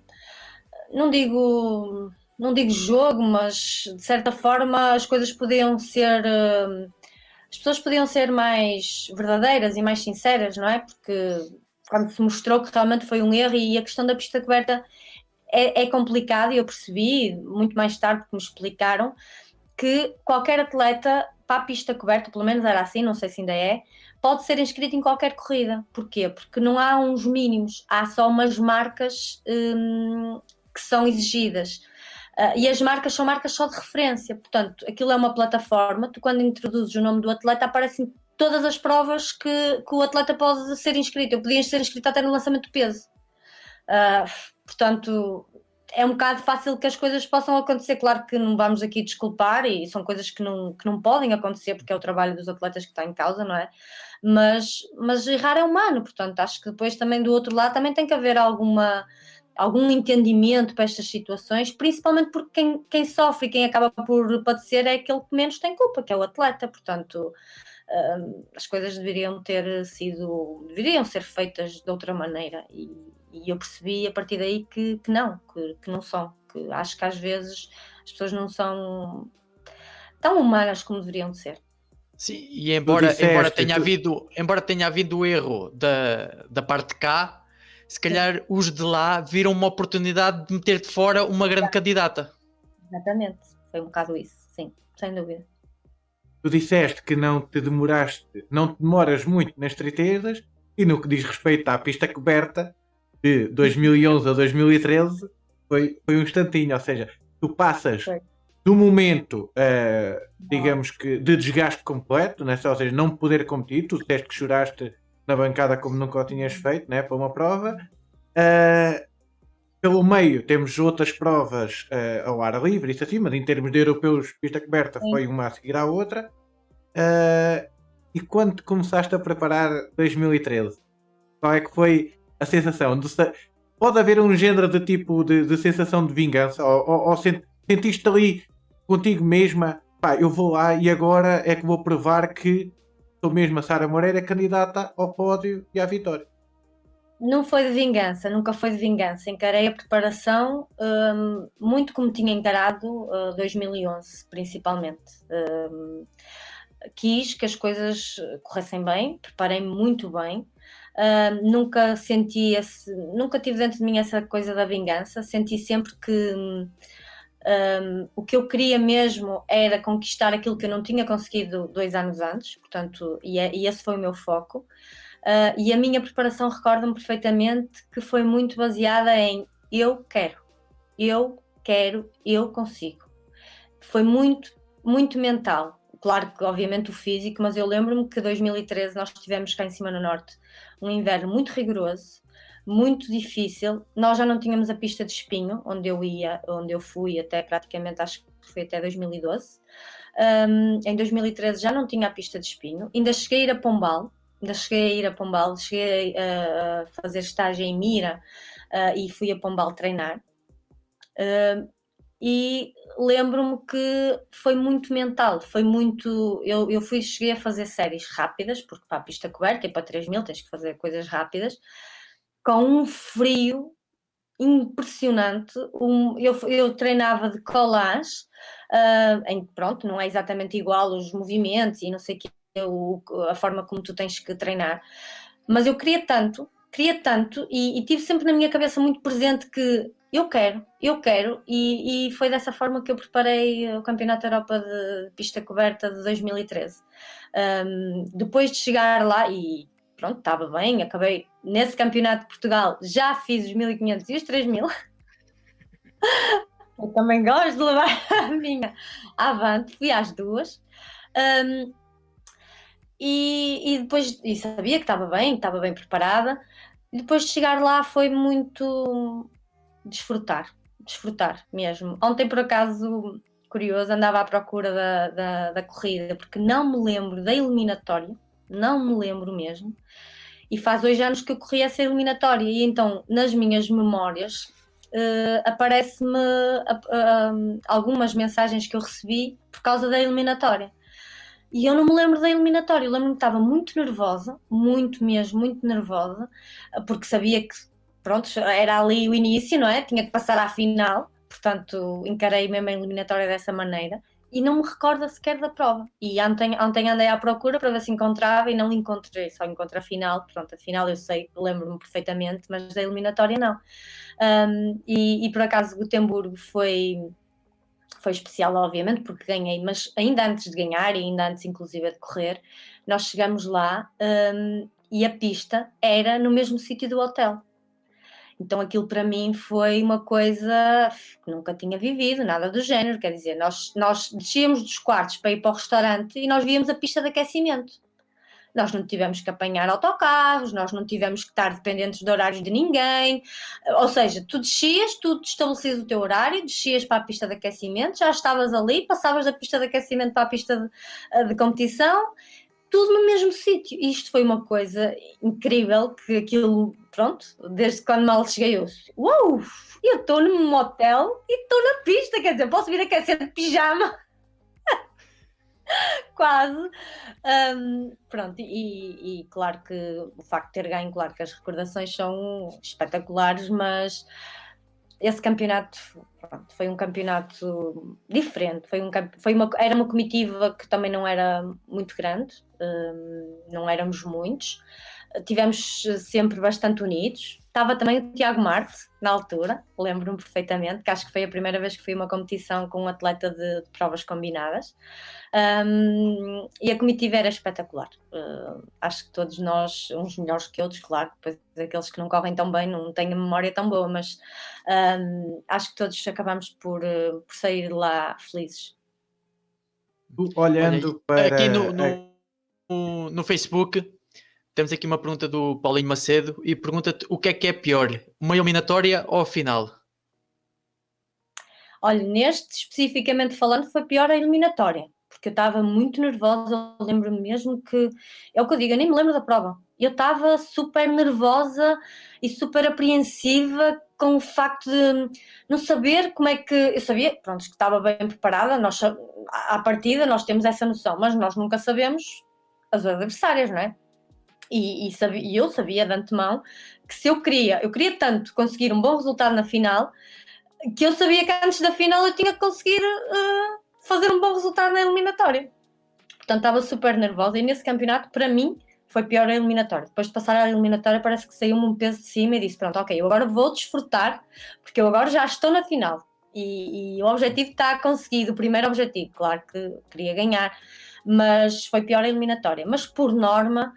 não digo jogo, mas de certa forma as coisas podiam ser, as pessoas podiam ser mais verdadeiras e mais sinceras, não é? Porque quando se mostrou que realmente foi um erro e a questão da pista coberta é complicado, e eu percebi muito mais tarde que me explicaram que qualquer atleta para a pista coberta, pelo menos era assim, não sei se ainda é, pode ser inscrito em qualquer corrida. Porquê? Porque não há uns mínimos, há só umas marcas que são exigidas. E as marcas são marcas só de referência, portanto, aquilo é uma plataforma, tu quando introduzes o nome do atleta aparecem todas as provas que o atleta pode ser inscrito. Eu podia ser inscrito até no lançamento de peso. Portanto, é um bocado fácil que as coisas possam acontecer. Claro que não vamos aqui desculpar e são coisas que não podem acontecer porque é o trabalho dos atletas que está em causa, não é? Mas errar é humano, portanto, acho que depois também do outro lado também tem que haver algum entendimento para estas situações, principalmente porque quem sofre e quem acaba por padecer é aquele que menos tem culpa, que é o atleta, portanto as coisas deveriam ser feitas de outra maneira e eu percebi a partir daí que não são, que acho que às vezes as pessoas não são tão humanas como deveriam ser. Sim, e embora tenha havido o erro da parte de cá, se calhar os de lá viram uma oportunidade de meter de fora uma grande candidata. Exatamente, foi um bocado isso, sim, sem dúvida. Tu disseste que não te demoras muito nas estreitezas, e no que diz respeito à pista coberta, de 2011 a 2013, foi um instantinho, ou seja, tu passas do momento, digamos que, de desgaste completo, né? Ou seja, não poder competir, tu disseste que choraste na bancada como nunca o tinhas feito, né? Para uma prova. Pelo meio temos outras provas ao ar livre, isso assim, mas em termos de europeus, pista coberta foi uma a seguir à outra. E quando te começaste a preparar 2013, qual é que foi a sensação? Pode haver um género de tipo de sensação de vingança? Ou sentiste ali contigo mesma, pá, eu vou lá e agora é que vou provar que sou mesmo a Sara Moreira candidata ao pódio e à vitória? Não foi de vingança, nunca foi de vingança. Encarei a preparação muito como tinha encarado 2011, principalmente. Quis que as coisas corressem bem, preparei-me muito bem. Nunca tive dentro de mim essa coisa da vingança. Senti sempre que o que eu queria mesmo era conquistar aquilo que eu não tinha conseguido 2 anos antes, portanto, e esse foi o meu foco. E a minha preparação, recordo-me perfeitamente que foi muito baseada em eu quero, eu consigo. Foi muito, muito mental. Claro que obviamente o físico, mas eu lembro-me que em 2013 nós tivemos cá em cima no Norte um inverno muito rigoroso, muito difícil. Nós já não tínhamos a pista de espinho, onde eu fui até praticamente, acho que foi até 2012. Em 2013 já não tinha a pista de espinho, ainda cheguei a ir a Pombal, cheguei a fazer estágio em Mira e fui a Pombal treinar. E lembro-me que foi muito mental, foi muito. Cheguei a fazer séries rápidas, porque para a pista coberta e para 3000 tens que fazer coisas rápidas, com um frio impressionante. Eu treinava de collage, pronto, não é exatamente igual os movimentos e não sei o que, a forma como tu tens que treinar, mas eu queria tanto e tive sempre na minha cabeça muito presente que eu quero, e foi dessa forma que eu preparei o Campeonato da Europa de Pista Coberta de 2013. Depois de chegar lá e pronto, estava bem, acabei nesse Campeonato de Portugal, já fiz os 1500 e os 3000. Eu também gosto de levar a minha avante, fui às duas. E depois sabia que estava bem preparada. E depois de chegar lá foi muito desfrutar mesmo. Ontem, por acaso, curioso, andava à procura da corrida, porque não me lembro da eliminatória, não me lembro mesmo. E faz 2 anos que eu corri essa eliminatória, e então nas minhas memórias aparece-me algumas mensagens que eu recebi por causa da eliminatória. E eu não me lembro da eliminatória, eu lembro-me que estava muito nervosa, muito mesmo, muito nervosa, porque sabia que, pronto, era ali o início, não é? Tinha que passar à final, portanto encarei mesmo a eliminatória dessa maneira, e não me recordo sequer da prova. E ontem andei à procura para ver se encontrava e não encontrei, só encontrei a final. Pronto, a final eu sei, lembro-me perfeitamente, mas da eliminatória não. E por acaso Gotemburgo foi especial, obviamente, porque ganhei, mas ainda antes de ganhar e ainda antes, inclusive, de correr, nós chegamos lá e a pista era no mesmo sítio do hotel. Então aquilo para mim foi uma coisa que nunca tinha vivido, nada do género, quer dizer, nós descíamos dos quartos para ir para o restaurante e nós víamos a pista de aquecimento. Nós não tivemos que apanhar autocarros, nós não tivemos que estar dependentes de horários de ninguém, ou seja, tu descias, tu estabelecias o teu horário, descias para a pista de aquecimento, já estavas ali, passavas da pista de aquecimento para a pista de competição, tudo no mesmo sítio. E isto foi uma coisa incrível, que aquilo, pronto, desde quando mal cheguei eu estou num motel e estou na pista, quer dizer, posso vir aquecer de pijama. Quase. Pronto, e claro que o facto de ter ganho, claro que as recordações são espetaculares, mas esse campeonato, pronto, foi um campeonato diferente, era uma comitiva que também não era muito grande, não éramos muitos, tivemos sempre bastante unidos. Estava também o Tiago Marte, na altura, lembro-me perfeitamente, que acho que foi a primeira vez que fui a uma competição com um atleta de provas combinadas. E a comitiva era espetacular. Acho que todos nós, uns melhores que outros, claro, depois aqueles que não correm tão bem não têm a memória tão boa, mas acho que todos acabamos por sair de lá felizes. Olhando Olha, para... aqui no Facebook temos aqui uma pergunta do Paulinho Macedo e pergunta-te o que é pior, uma eliminatória ou a final? Olha, neste especificamente falando, foi pior a eliminatória, porque eu estava muito nervosa. Eu lembro-me mesmo que, é o que eu digo, eu nem me lembro da prova. Eu estava super nervosa e super apreensiva com o facto de não saber como é que... Eu sabia, pronto, que estava bem preparada, à partida nós temos essa noção, mas nós nunca sabemos as adversárias, não é? E eu sabia de antemão que se eu queria tanto conseguir um bom resultado na final, que eu sabia que antes da final eu tinha que conseguir fazer um bom resultado na eliminatória. Portanto, estava super nervosa e nesse campeonato, para mim, foi pior a eliminatória. Depois de passar a eliminatória, parece que saiu-me um peso de cima e disse, pronto, ok, eu agora vou desfrutar, porque eu agora já estou na final. E o objetivo está conseguido, o primeiro objetivo. Claro que queria ganhar, mas foi pior a eliminatória. Mas, por norma...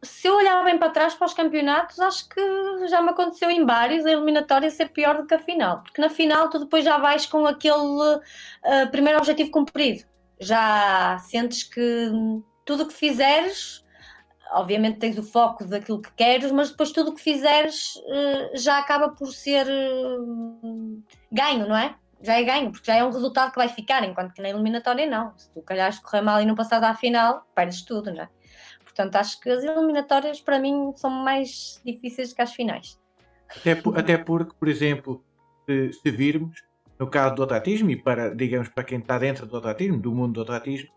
se eu olhar bem para trás para os campeonatos, acho que já me aconteceu em vários a eliminatória ser pior do que a final, porque na final tu depois já vais com aquele primeiro objetivo cumprido, já sentes que tudo o que fizeres, obviamente tens o foco daquilo que queres, mas depois tudo o que fizeres já acaba por ser ganho, não é? Já é ganho, porque já é um resultado que vai ficar, enquanto que na eliminatória não. Se tu calhas correr mal e não passares à final, perdes tudo, não é? Portanto, acho que as eliminatórias para mim são mais difíceis do que as finais. Até porque, por exemplo, se virmos, no caso do atletismo, e digamos, para quem está dentro do atletismo, do mundo do atletismo,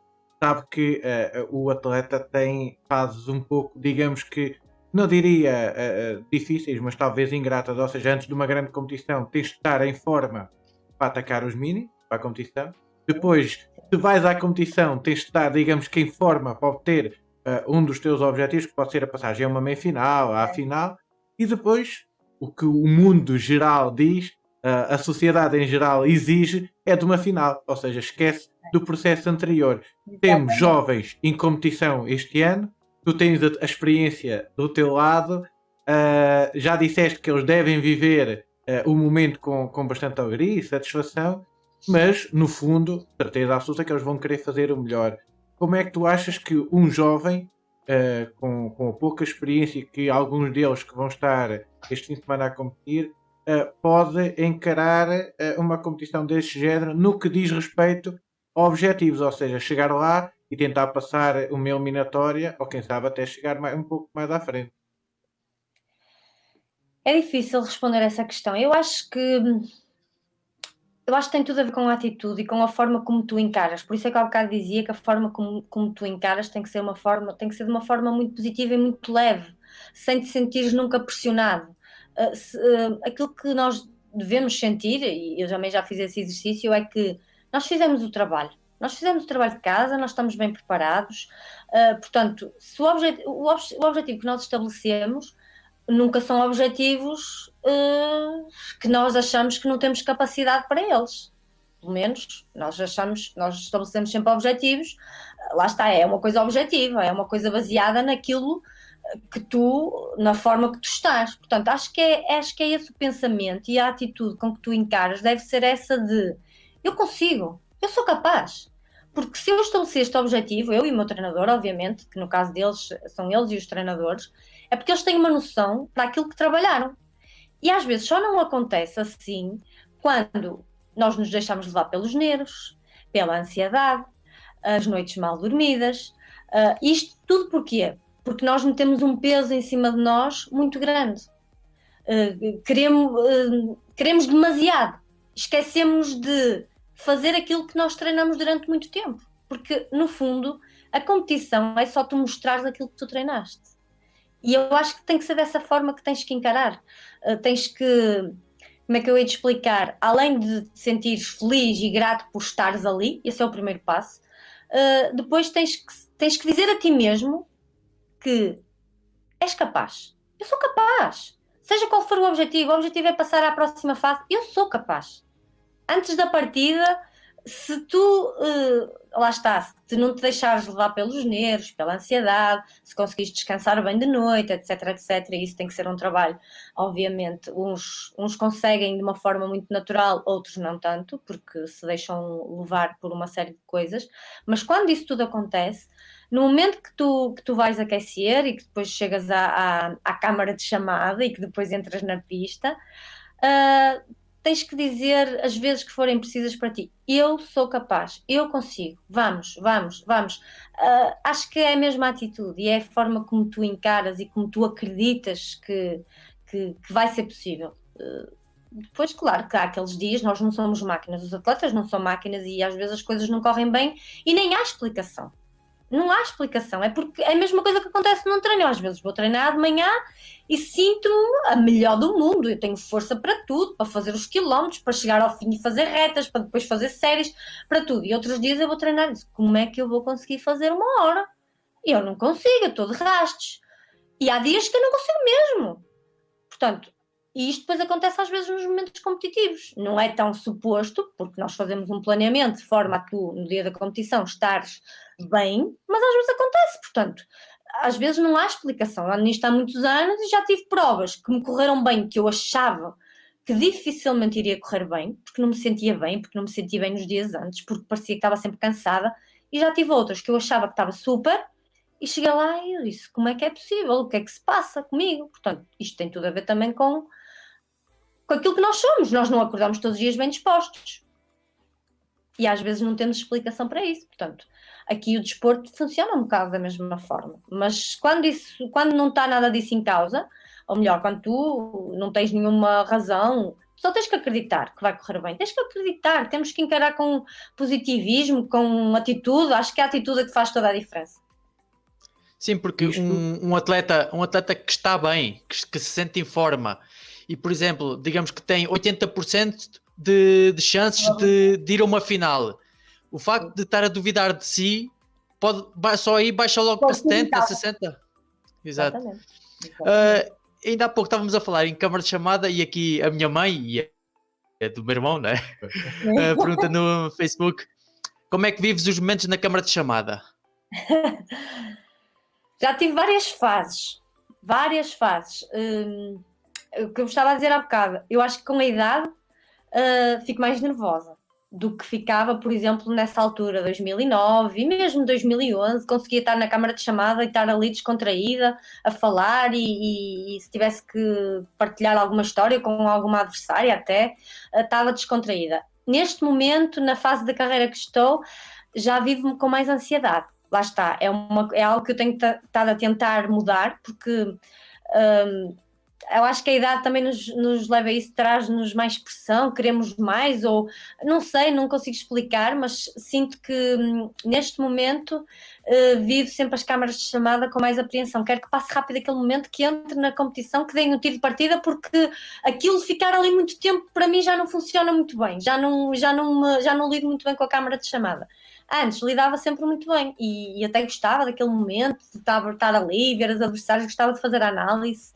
sabe que o atleta tem fases um pouco, digamos que não diria difíceis, mas talvez ingratas, ou seja, antes de uma grande competição tens de estar em forma para atacar os mini, para a competição. Depois, se vais à competição, tens de estar, digamos que em forma para obter um dos teus objetivos, que pode ser a passagem a uma meia-final, à final, e depois, o que o mundo geral diz, a sociedade em geral exige, é de uma final, ou seja, esquece do processo anterior. Temos jovens em competição este ano, tu tens a experiência do teu lado, já disseste que eles devem viver o momento com bastante alegria e satisfação, mas no fundo, certeza absoluta que eles vão querer fazer o melhor. Como é que tu achas que um jovem com a pouca experiência que alguns deles que vão estar este fim de semana a competir pode encarar uma competição deste género no que diz respeito a objetivos, ou seja, chegar lá e tentar passar uma eliminatória ou quem sabe até chegar um pouco mais à frente? É difícil responder essa questão. Eu acho que tem tudo a ver com a atitude e com a forma como tu encaras. Por isso é que há bocado dizia que a forma como tu encaras tem que ser de uma forma muito positiva e muito leve, sem te sentires nunca pressionado. Aquilo que nós devemos sentir, e eu também já fiz esse exercício, é que nós fizemos o trabalho. Nós fizemos o trabalho de casa, nós estamos bem preparados. Portanto, se o objetivo que nós estabelecemos nunca são objetivos que nós achamos que não temos capacidade para eles. Pelo menos nós estabelecemos sempre objetivos, lá está, é uma coisa objetiva, é uma coisa baseada naquilo que tu, na forma que tu estás. Portanto, acho que é esse o pensamento e a atitude com que tu encaras deve ser essa de eu consigo, eu sou capaz. Porque se eu estabelecer este objetivo, eu e o meu treinador, obviamente, que no caso deles são eles e os treinadores, é porque eles têm uma noção para aquilo que trabalharam. E às vezes só não acontece assim quando nós nos deixamos levar pelos nervos, pela ansiedade, as noites mal dormidas. Isto tudo porquê? Porque nós metemos um peso em cima de nós muito grande. Queremos demasiado. Esquecemos de fazer aquilo que nós treinamos durante muito tempo. Porque, no fundo, a competição é só tu mostrares aquilo que tu treinaste. E eu acho que tem que ser dessa forma que tens que encarar. Tens que, como é que eu ia te explicar? Além de te sentires feliz e grato por estares ali, esse é o primeiro passo, depois tens que dizer a ti mesmo que és capaz. Eu sou capaz. Seja qual for o objetivo é passar à próxima fase, eu sou capaz. Antes da partida, se tu, lá está, se não te deixares levar pelos nervos, pela ansiedade, se conseguires descansar bem de noite, etc, etc, e isso tem que ser um trabalho, obviamente, uns conseguem de uma forma muito natural, outros não tanto, porque se deixam levar por uma série de coisas, mas quando isso tudo acontece, no momento que tu vais aquecer e que depois chegas à câmara de chamada e que depois entras na pista, tens que dizer as vezes que forem precisas para ti, eu sou capaz, eu consigo, vamos. Acho que é a mesma atitude e é a forma como tu encaras e como tu acreditas que vai ser possível. Depois, claro que há aqueles dias, nós não somos máquinas, os atletas não são máquinas e às vezes as coisas não correm bem e nem há explicação. Não há explicação, é porque é a mesma coisa que acontece num treino. Às vezes vou treinar de manhã e sinto-me a melhor do mundo. Eu tenho força para tudo, para fazer os quilómetros, para chegar ao fim e fazer retas, para depois fazer séries, para tudo. E outros dias eu vou treinar e digo, como é que eu vou conseguir fazer 1 hora? E eu não consigo, eu estou de rastos. E há dias que eu não consigo mesmo. Portanto, e isto depois acontece às vezes nos momentos competitivos. Não é tão suposto, porque nós fazemos um planeamento de forma a tu, no dia da competição, estares bem, mas às vezes acontece. Portanto, às vezes não há explicação. Eu ando nisto há muitos anos e já tive provas que me correram bem, que eu achava que dificilmente iria correr bem, porque não me sentia bem, porque não me sentia bem nos dias antes, porque parecia que estava sempre cansada, e já tive outras que eu achava que estava super, e cheguei lá e eu disse, como é que é possível? O que é que se passa comigo? Portanto, isto tem tudo a ver também com aquilo que nós somos. Nós não acordamos todos os dias bem dispostos. E às vezes não temos explicação para isso. Portanto, aqui o desporto funciona um bocado da mesma forma. Mas quando não está nada disso em causa, ou melhor, quando tu não tens nenhuma razão, só tens que acreditar que vai correr bem. Tens que acreditar, temos que encarar com positivismo, com atitude. Acho que é a atitude que faz toda a diferença. Sim, porque Isto, um atleta que está bem, que se sente em forma e, por exemplo, digamos que tem 80% de chances de ir a uma final. O facto de estar a duvidar de si, só aí baixa logo para 70, 60. Exato. Exatamente. Ainda há pouco estávamos a falar em câmara de chamada e aqui a minha mãe, e é do meu irmão, né? Pergunta no Facebook, como é que vives os momentos na câmara de chamada? Já tive várias fases. O que eu estava a dizer há bocado, eu acho que com a idade fico mais nervosa do que ficava, por exemplo, nessa altura, 2009 e mesmo 2011, conseguia estar na câmara de chamada e estar ali descontraída, a falar e se tivesse que partilhar alguma história com alguma adversária até, estava descontraída. Neste momento, na fase da carreira que estou, já vivo-me com mais ansiedade. Lá está, é algo que eu tenho estado a tentar mudar, porque eu acho que a idade também nos leva a isso, traz-nos mais pressão, queremos mais, ou não sei, não consigo explicar, mas sinto que neste momento vivo sempre as câmaras de chamada com mais apreensão. Quero que passe rápido aquele momento, que entre na competição, que dê um tiro de partida, porque aquilo de ficar ali muito tempo para mim já não funciona muito bem, já não lido muito bem com a câmara de chamada. Antes lidava sempre muito bem e até gostava daquele momento de estar ali, ver os adversários, gostava de fazer a análise.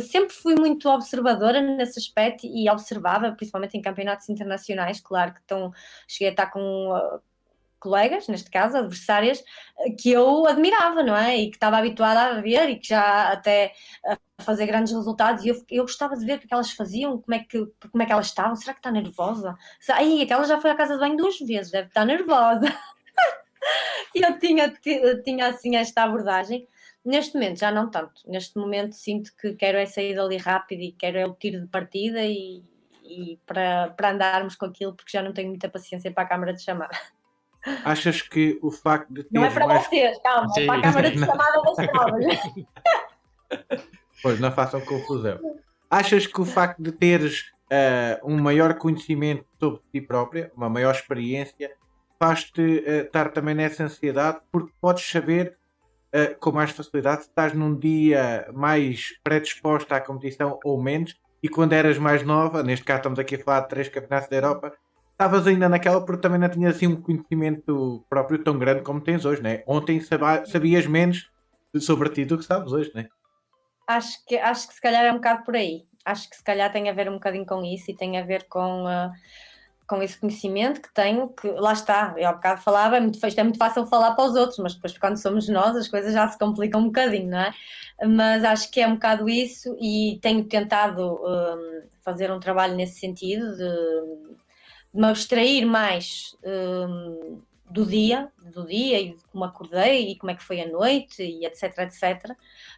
Sempre fui muito observadora nesse aspecto e observava, principalmente em campeonatos internacionais, claro que cheguei a estar com colegas, neste caso, adversárias, que eu admirava, não é? E que estava habituada a ver e que já até a fazer grandes resultados e eu gostava de ver o que elas faziam, como é que elas estavam, será que está nervosa? Aí, aquela já foi à casa de banho 2 vezes, deve estar nervosa. E eu tinha assim esta abordagem. Neste momento já não tanto. Neste momento sinto que quero é sair dali rápido e quero o tiro de partida e para andarmos com aquilo, porque já não tenho muita paciência para a câmara de chamada. achas que o facto de Não é teres para mais... vocês, calma, é para a câmara de chamada das provas. Pois, não façam confusão. Achas que o facto de teres um maior conhecimento sobre ti própria, uma maior experiência, faz-te estar também nessa ansiedade, porque podes saber com mais facilidade se estás num dia mais predisposta à competição ou menos, e quando eras mais nova, neste caso estamos aqui a falar de 3 campeonatos da Europa, estavas ainda naquela porque também não tinhas assim um conhecimento próprio tão grande como tens hoje, né? Ontem sabias menos sobre ti do que sabes hoje, né? Acho que se calhar é um bocado por aí. Acho que se calhar tem a ver um bocadinho com isso e tem a ver com esse conhecimento que tenho, que lá está, eu há bocado falava, é muito fácil falar para os outros, mas depois quando somos nós as coisas já se complicam um bocadinho, não é? Mas acho que é um bocado isso e tenho tentado fazer um trabalho nesse sentido de me abstrair mais do dia e de como acordei e como é que foi a noite e etc,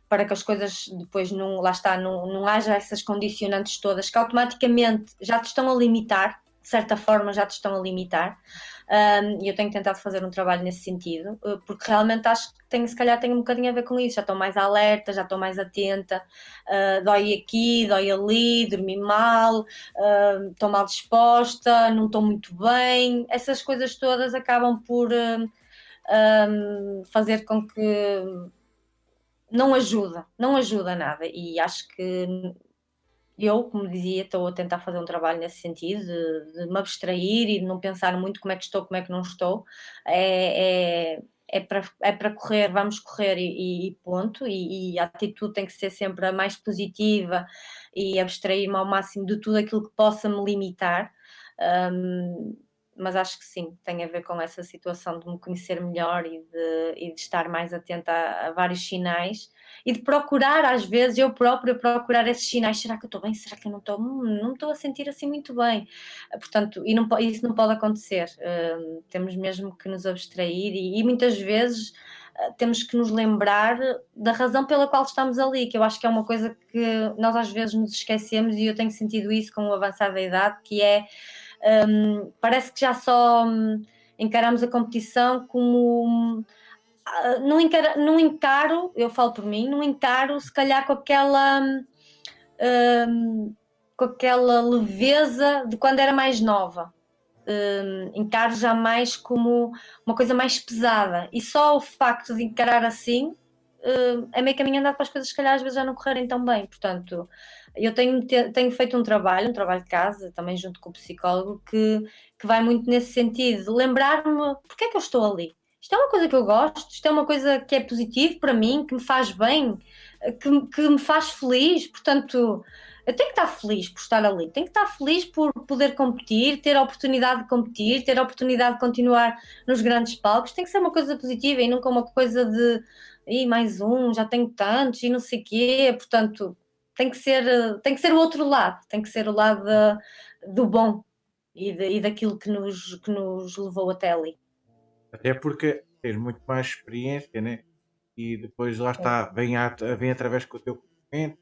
para que as coisas depois não haja essas condicionantes todas que automaticamente já te estão a limitar, de certa forma já te estão a limitar, e eu tenho tentado fazer um trabalho nesse sentido, porque realmente acho que se calhar tem um bocadinho a ver com isso, já estou mais alerta, já estou mais atenta, dói aqui, dói ali, dormi mal, estou mal disposta, não estou muito bem, essas coisas todas acabam por fazer com que não ajuda nada, e acho que eu, como dizia, estou a tentar fazer um trabalho nesse sentido, de me abstrair e de não pensar muito como é que estou, como é que não estou. É para correr, vamos correr e ponto. E a atitude tem que ser sempre a mais positiva e abstrair-me ao máximo de tudo aquilo que possa me limitar. Mas acho que sim, tem a ver com essa situação de me conhecer melhor e de estar mais atenta a vários sinais e de procurar, às vezes, eu própria procurar esses sinais. Será que eu estou bem? Será que eu não estou? Não estou a sentir assim muito bem. Portanto, isso não pode acontecer. Temos mesmo que nos abstrair e muitas vezes temos que nos lembrar da razão pela qual estamos ali, que eu acho que é uma coisa que nós às vezes nos esquecemos e eu tenho sentido isso com o avançar da idade, que é parece que já só encaramos a competição como não encaro, eu falo por mim, não encaro se calhar com aquela leveza de quando era mais nova, encaro já mais como uma coisa mais pesada, e só o facto de encarar assim é meio caminho andado para as coisas, se calhar, às vezes já não correrem tão bem. Portanto, eu tenho feito um trabalho de casa, também junto com o psicólogo, que vai muito nesse sentido, de lembrar-me porque é que eu estou ali. Isto é uma coisa que eu gosto, isto é uma coisa que é positivo para mim, que me faz bem, que me faz feliz. Portanto, eu tenho que estar feliz por estar ali, tenho que estar feliz por poder competir, ter a oportunidade de competir, ter a oportunidade de continuar nos grandes palcos. Tem que ser uma coisa positiva e nunca uma coisa de mais um, já tenho tantos e não sei o quê. Portanto, tem que ser o outro lado, tem que ser o lado do bom e daquilo que nos levou até ali. Até porque tens muito mais experiência, né? E depois lá está, vem através com o teu conhecimento.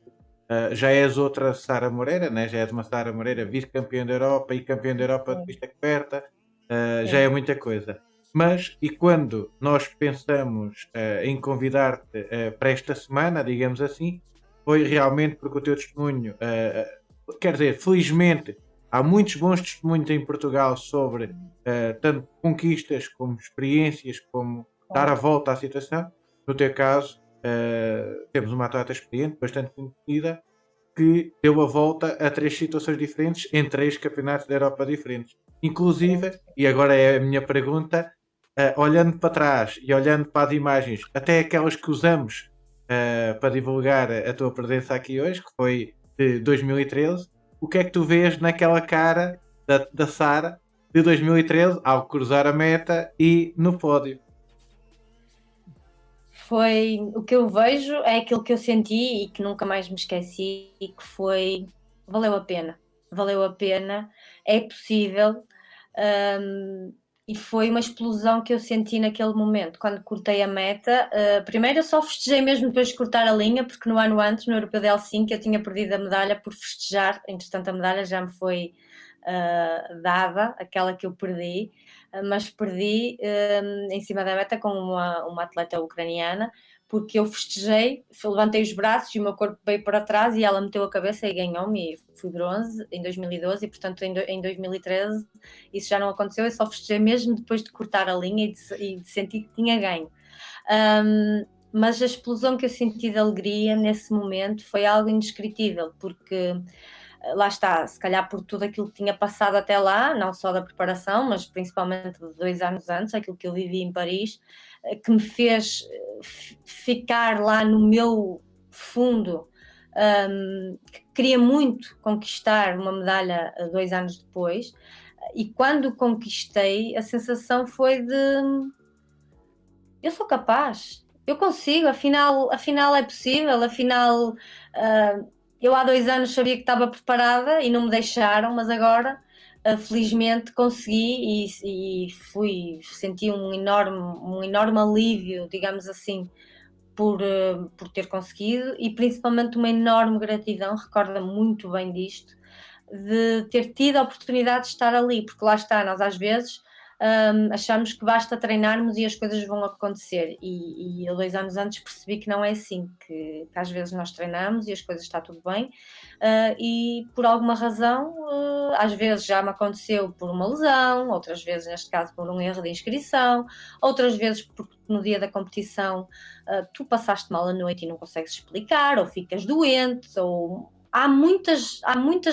Já és outra Sara Moreira, né? Já és uma Sara Moreira vice-campeã da Europa e campeã da Europa de pista coberta. Já é muita coisa. Mas, e quando nós pensamos em convidar-te para esta semana, digamos assim, foi realmente porque o teu testemunho, quer dizer, felizmente, há muitos bons testemunhos em Portugal sobre tanto conquistas como experiências, como dar a volta à situação. No teu caso, temos uma atleta experiente, bastante conhecida, que deu a volta a 3 situações diferentes em 3 campeonatos da Europa diferentes. Inclusive, e agora é a minha pergunta, olhando para trás e olhando para as imagens, até aquelas que usamos para divulgar a tua presença aqui hoje, que foi de 2013, o que é que tu vês naquela cara da Sara de 2013 ao cruzar a meta e no pódio? Foi o que eu vejo, é aquilo que eu senti e que nunca mais me esqueci, e que foi valeu a pena, é possível. E foi uma explosão que eu senti naquele momento, quando cortei a meta. Primeiro eu só festejei mesmo depois de cortar a linha, porque no ano antes, no Europeu de Helsinki, eu tinha perdido a medalha por festejar. Entretanto, a medalha já me foi dada, aquela que eu perdi, mas perdi em cima da meta com uma atleta ucraniana, porque eu festejei, levantei os braços e o meu corpo veio para trás e ela meteu a cabeça e ganhou-me, e fui bronze em 2012 e portanto em 2013 isso já não aconteceu. Eu só festejei mesmo depois de cortar a linha e de sentir que tinha ganho. Mas a explosão que eu senti de alegria nesse momento foi algo indescritível, porque lá está, se calhar por tudo aquilo que tinha passado até lá, não só da preparação, mas principalmente de 2 anos antes, aquilo que eu vivi em Paris, que me fez ficar lá no meu fundo, que queria muito conquistar uma medalha 2 anos depois, e quando conquistei, a sensação foi de eu sou capaz, eu consigo, afinal é possível, afinal eu há 2 anos sabia que estava preparada e não me deixaram, mas agora felizmente consegui e senti um enorme alívio, digamos assim, por ter conseguido, e principalmente uma enorme gratidão, recordo-me muito bem disto, de ter tido a oportunidade de estar ali, porque lá está, nós às vezes achamos que basta treinarmos e as coisas vão acontecer, e eu 2 anos antes percebi que não é assim, que às vezes nós treinamos e as coisas está tudo bem, e por alguma razão, às vezes já me aconteceu por uma lesão, outras vezes neste caso por um erro de inscrição, outras vezes porque no dia da competição tu passaste mal a noite e não consegues explicar, ou ficas doente, ou há muitas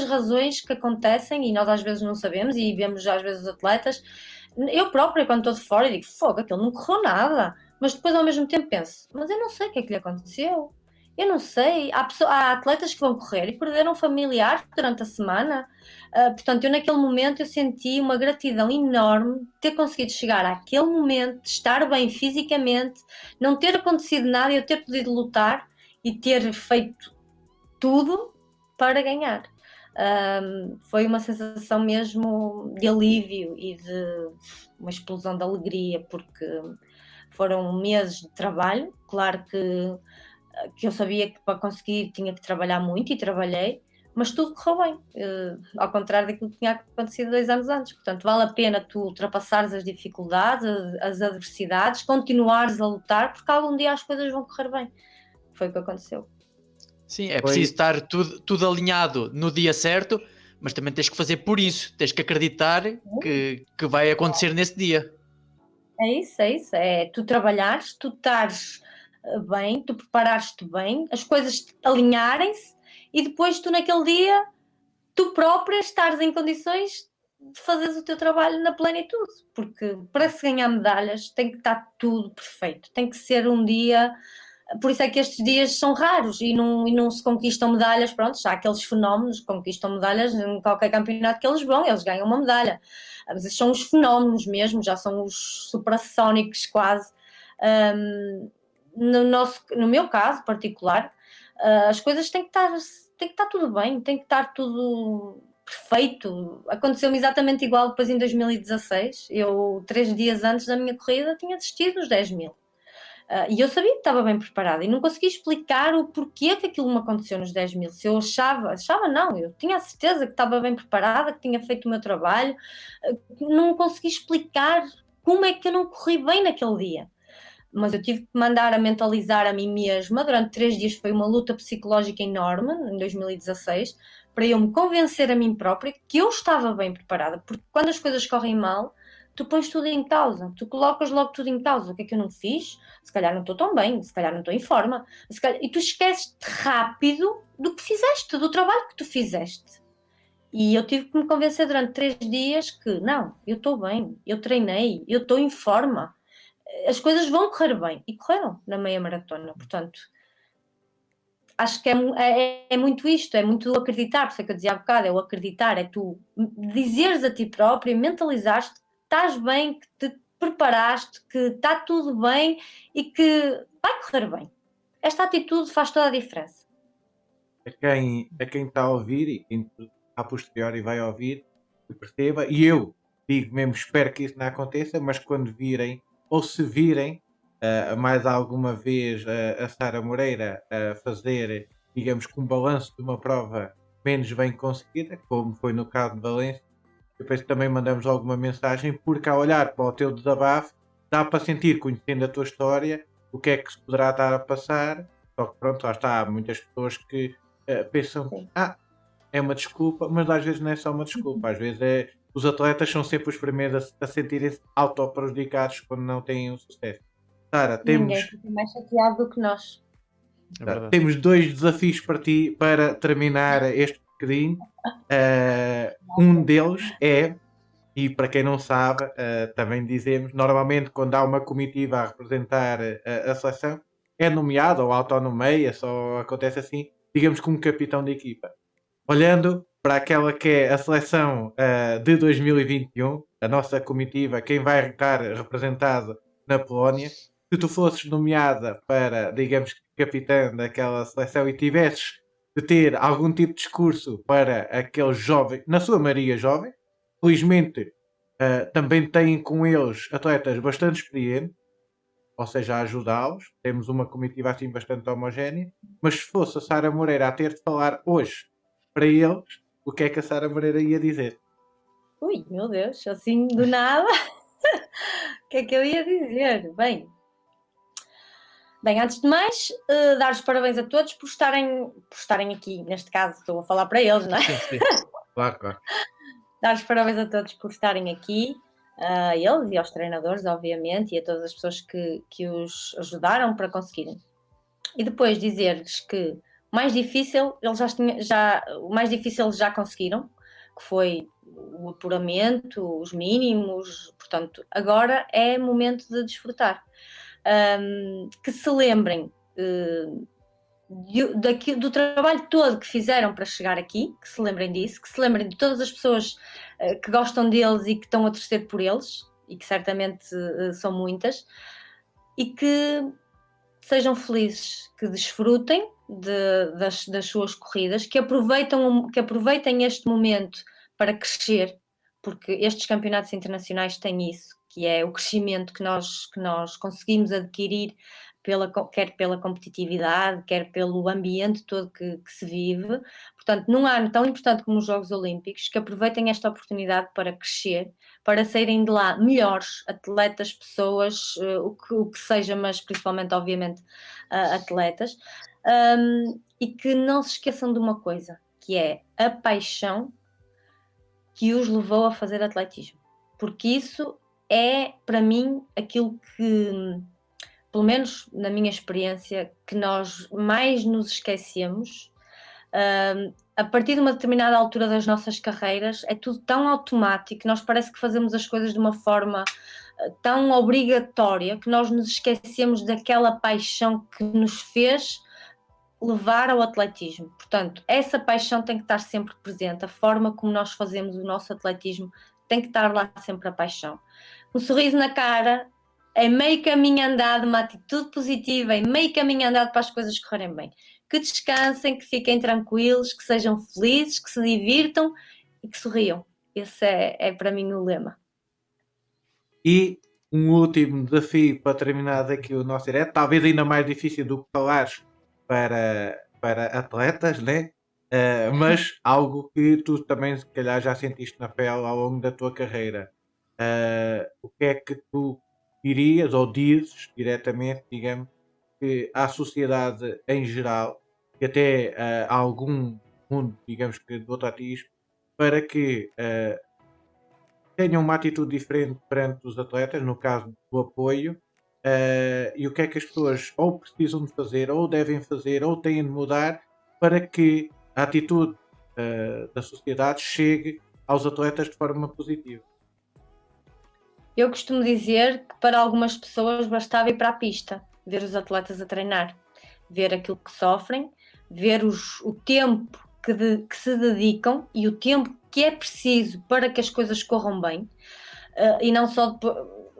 razões que acontecem e nós às vezes não sabemos, e vemos às vezes os atletas. Eu própria, quando estou de fora, digo, fogo, aquele não correu nada. Mas depois ao mesmo tempo penso, mas eu não sei o que é que lhe aconteceu. Eu não sei. Há atletas que vão correr e perderam familiares durante a semana. Portanto, eu naquele momento eu senti uma gratidão enorme de ter conseguido chegar àquele momento, de estar bem fisicamente, não ter acontecido nada e eu ter podido lutar e ter feito tudo para ganhar. Foi uma sensação mesmo de alívio e de uma explosão de alegria, porque foram meses de trabalho. Claro que eu sabia que para conseguir tinha que trabalhar muito, e trabalhei, mas tudo correu bem, ao contrário daquilo que tinha acontecido 2 anos antes. Portanto, vale a pena tu ultrapassares as dificuldades, as adversidades, continuares a lutar, porque algum dia as coisas vão correr bem. Foi o que aconteceu. Sim, é preciso estar tudo alinhado no dia certo, mas também tens que fazer por isso, tens que acreditar que vai acontecer nesse dia. É isso, é tu trabalhares, tu estares bem, tu preparares-te bem, as coisas alinharem-se e depois tu naquele dia, tu própria estares em condições de fazeres o teu trabalho na plenitude, porque para se ganhar medalhas tem que estar tudo perfeito, tem que ser um dia, por isso é que estes dias são raros e não se conquistam medalhas, pronto, já há aqueles fenómenos que conquistam medalhas em qualquer campeonato que eles vão, eles ganham uma medalha, mas esses são os fenómenos mesmo, já são os supersónicos quase. No meu caso particular, as coisas têm que estar tudo bem, tem que estar tudo perfeito. Aconteceu-me exatamente igual depois em 2016. Eu, 3 dias antes da minha corrida, tinha desistido nos 10.000. E eu sabia que estava bem preparada e não consegui explicar o porquê que aquilo me aconteceu nos 10.000. Se eu achava não, eu tinha a certeza que estava bem preparada, que tinha feito o meu trabalho, não consegui explicar como é que eu não corri bem naquele dia. Mas eu tive que mandar a mentalizar a mim mesma, durante 3 dias foi uma luta psicológica enorme, em 2016, para eu me convencer a mim própria que eu estava bem preparada, porque quando as coisas correm mal, tu pões tudo em causa, tu colocas logo tudo em causa, o que é que eu não fiz? Se calhar não estou tão bem, se calhar não estou em forma, e tu esqueces rápido do que fizeste, do trabalho que tu fizeste. E eu tive que me convencer durante 3 dias que não, eu estou bem, eu treinei, eu estou em forma, as coisas vão correr bem. E correram na meia maratona, portanto, acho que é muito isto, é muito acreditar, por isso é que eu dizia há bocado, é o acreditar, é tu dizeres a ti próprio, mentalizaste, estás bem, que te preparaste, que está tudo bem e que vai correr bem. Esta atitude faz toda a diferença. A quem está a ouvir e quem a posteriori vai ouvir, que perceba, e eu digo mesmo, espero que isso não aconteça, mas quando virem, ou se virem mais alguma vez a Sara Moreira a fazer, digamos que um balanço de uma prova menos bem conseguida, como foi no caso de Valência, depois também mandamos alguma mensagem, porque ao olhar para o teu desabafo, dá para sentir, conhecendo a tua história, o que é que se poderá estar a passar. Só que pronto, lá está, há muitas pessoas que pensam que é uma desculpa, mas às vezes não é só uma desculpa, às vezes os atletas são sempre os primeiros a sentirem-se auto-prejudicados quando não têm o sucesso. Sara, Ninguém fica mais chateado do que nós. temos 2 desafios para ti para terminar este bocadinho. Um deles é, e para quem não sabe, também dizemos, normalmente quando há uma comitiva a representar a seleção, é nomeado ou autonomeia, só acontece assim, digamos como capitão de equipa. Olhando para aquela que é a seleção de 2021, a nossa comitiva, quem vai estar representado na Polónia, se tu fosses nomeada para, digamos, capitã daquela seleção e tivesses de ter algum tipo de discurso para aqueles jovens, na sua maioria jovem, felizmente também têm com eles atletas bastante experientes, ou seja, a ajudá-los. Temos uma comitiva assim bastante homogénea, mas se fosse a Sara Moreira a ter de falar hoje para eles, o que é que a Sara Moreira ia dizer? Ui, meu Deus, assim do nada, o que é que eu ia dizer? Bem, antes de mais, dar os parabéns a todos por estarem aqui. Neste caso, estou a falar para eles, não é? Sim, sim. Claro. Dar os parabéns a todos por estarem aqui, a eles e aos treinadores, obviamente, e a todas as pessoas que os ajudaram para conseguirem. E depois dizer-lhes que o mais difícil eles já conseguiram, que foi o apuramento, os mínimos, portanto, agora é momento de desfrutar. Que se lembrem do trabalho todo que fizeram para chegar aqui, que se lembrem disso, que se lembrem de todas as pessoas que gostam deles e que estão a torcer por eles, e que certamente são muitas, e que sejam felizes, que desfrutem das suas corridas, que aproveitem este momento para crescer, porque estes campeonatos internacionais têm isso, que é o crescimento que nós conseguimos adquirir quer pela competitividade, quer pelo ambiente todo que se vive. Portanto, num ano tão importante como os Jogos Olímpicos, que aproveitem esta oportunidade para crescer, para saírem de lá melhores atletas, pessoas, o que seja, mas principalmente, obviamente, atletas, e que não se esqueçam de uma coisa, que é a paixão que os levou a fazer atletismo. Porque isso é, para mim, aquilo que pelo menos na minha experiência, que nós mais nos esquecemos. A partir de uma determinada altura das nossas carreiras, é tudo tão automático, nós parece que fazemos as coisas de uma forma tão obrigatória que nós nos esquecemos daquela paixão que nos fez levar ao atletismo. Portanto, essa paixão tem que estar sempre presente, a forma como nós fazemos o nosso atletismo tem que estar lá sempre a paixão. Um sorriso na cara, é meio caminho andado, uma atitude positiva, é meio caminho andado para as coisas correrem bem. Que descansem, que fiquem tranquilos, que sejam felizes, que se divirtam e que sorriam. Esse é para mim o lema. E um último desafio para terminar aqui o nosso direto, talvez ainda mais difícil do que falares para atletas, né? Mas algo que tu também se calhar já sentiste na pele ao longo da tua carreira. O que é que tu dirias ou dizes diretamente, digamos, que à sociedade em geral, que até há algum mundo, digamos que do atletismo, para que tenham uma atitude diferente perante os atletas, no caso do apoio, e o que é que as pessoas ou precisam de fazer, ou devem fazer, ou têm de mudar para que a atitude da sociedade chegue aos atletas de forma positiva. Eu costumo dizer que para algumas pessoas bastava ir para a pista, ver os atletas a treinar, ver aquilo que sofrem, ver o tempo que se dedicam e o tempo que é preciso para que as coisas corram bem, e não só,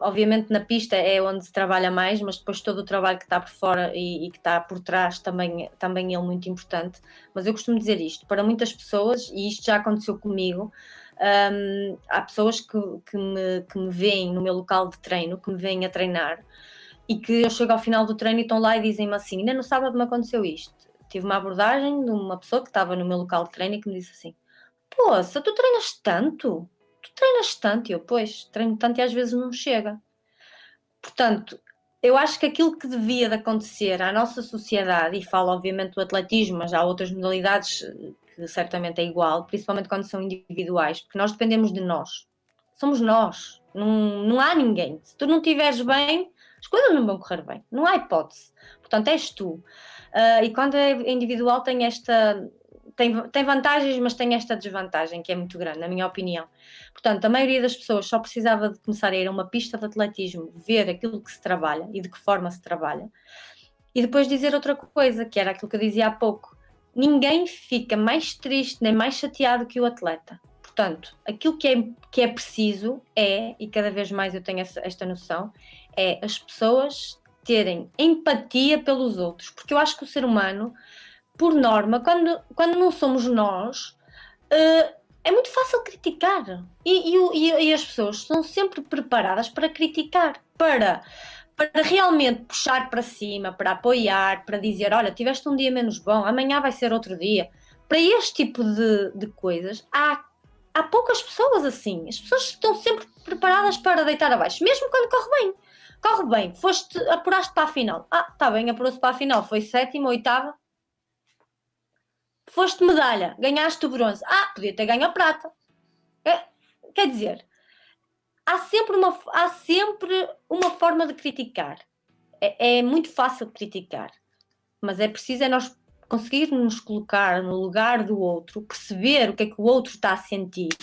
obviamente na pista é onde se trabalha mais, mas depois todo o trabalho que está por fora e que está por trás também é muito importante. Mas eu costumo dizer isto, para muitas pessoas, e isto já aconteceu comigo, há pessoas que me veem no meu local de treino, que me veem a treinar, e que eu chego ao final do treino e estão lá e dizem-me assim: ainda no sábado me aconteceu isto. Tive uma abordagem de uma pessoa que estava no meu local de treino e que me disse assim: poça, tu treinas tanto? Tu treinas tanto? E eu, pois, treino tanto e às vezes não chega. Portanto, eu acho que aquilo que devia de acontecer à nossa sociedade, e falo obviamente do atletismo, mas há outras modalidades que certamente é igual, principalmente quando são individuais, porque nós dependemos de nós. Somos nós, não há ninguém. Se tu não estiveres bem, as coisas não vão correr bem, não há hipótese. Portanto, és tu. E quando é individual tem vantagens, mas tem esta desvantagem que é muito grande, na minha opinião. Portanto, a maioria das pessoas só precisava de começar a ir a uma pista de atletismo, ver aquilo que se trabalha e de que forma se trabalha, e depois dizer outra coisa, que era aquilo que eu dizia há pouco: ninguém fica mais triste nem mais chateado que o atleta. Portanto, aquilo que é preciso e cada vez mais eu tenho esta noção, é as pessoas terem empatia pelos outros, porque eu acho que o ser humano, por norma, quando não somos nós, é muito fácil criticar. E as pessoas são sempre preparadas para criticar, para realmente puxar para cima, para apoiar, para dizer: olha, tiveste um dia menos bom, amanhã vai ser outro dia. Para este tipo de coisas, há poucas pessoas assim. As pessoas estão sempre preparadas para deitar abaixo, mesmo quando corre bem. Corre bem, apuraste para a final. Está bem, apurou-se para a final, foi sétima, oitava. Foste medalha, ganhaste o bronze. Podia ter ganho a prata. Quer dizer, há sempre uma forma de criticar. É muito fácil criticar, mas é preciso nós conseguirmos nos colocar no lugar do outro, perceber o que é que o outro está a sentir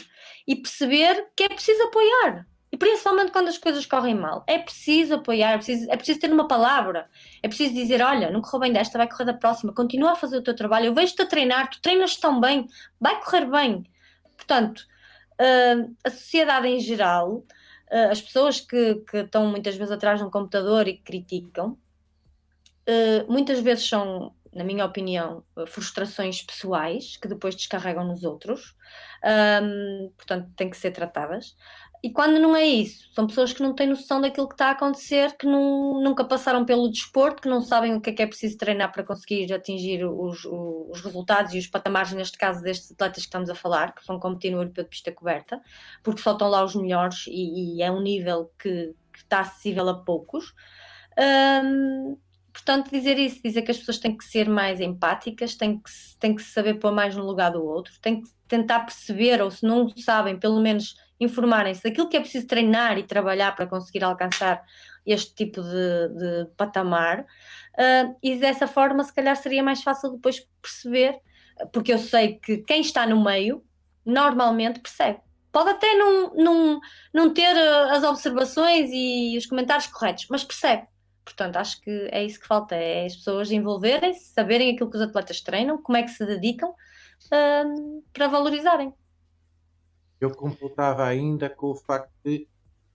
e perceber que é preciso apoiar. E principalmente quando as coisas correm mal, é preciso apoiar, é preciso ter uma palavra, é preciso dizer: olha, não correu bem desta, vai correr da próxima, continua a fazer o teu trabalho, eu vejo-te a treinar, tu treinas tão bem, vai correr bem. Portanto, a sociedade em geral, as pessoas que estão muitas vezes atrás de um computador e que criticam, muitas vezes são, na minha opinião, frustrações pessoais que depois descarregam nos outros, portanto têm que ser tratadas. E quando não é isso, são pessoas que não têm noção daquilo que está a acontecer, que nunca passaram pelo desporto, que não sabem o que é preciso treinar para conseguir atingir os resultados e os patamares, neste caso destes atletas que estamos a falar, que vão competir no Europeu de Pista Coberta, porque só estão lá os melhores e é um nível que está acessível a poucos. Portanto, dizer que as pessoas têm que ser mais empáticas, têm que se saber pôr mais no lugar do outro, têm que tentar perceber, ou se não sabem, pelo menos informarem-se daquilo que é preciso treinar e trabalhar para conseguir alcançar este tipo de patamar, e dessa forma se calhar seria mais fácil depois perceber, porque eu sei que quem está no meio normalmente percebe. Pode até não ter as observações e os comentários corretos, mas percebe. Portanto, acho que é isso que falta, é as pessoas envolverem-se, saberem aquilo que os atletas treinam, como é que se dedicam, para valorizarem. Eu completava ainda com o facto de,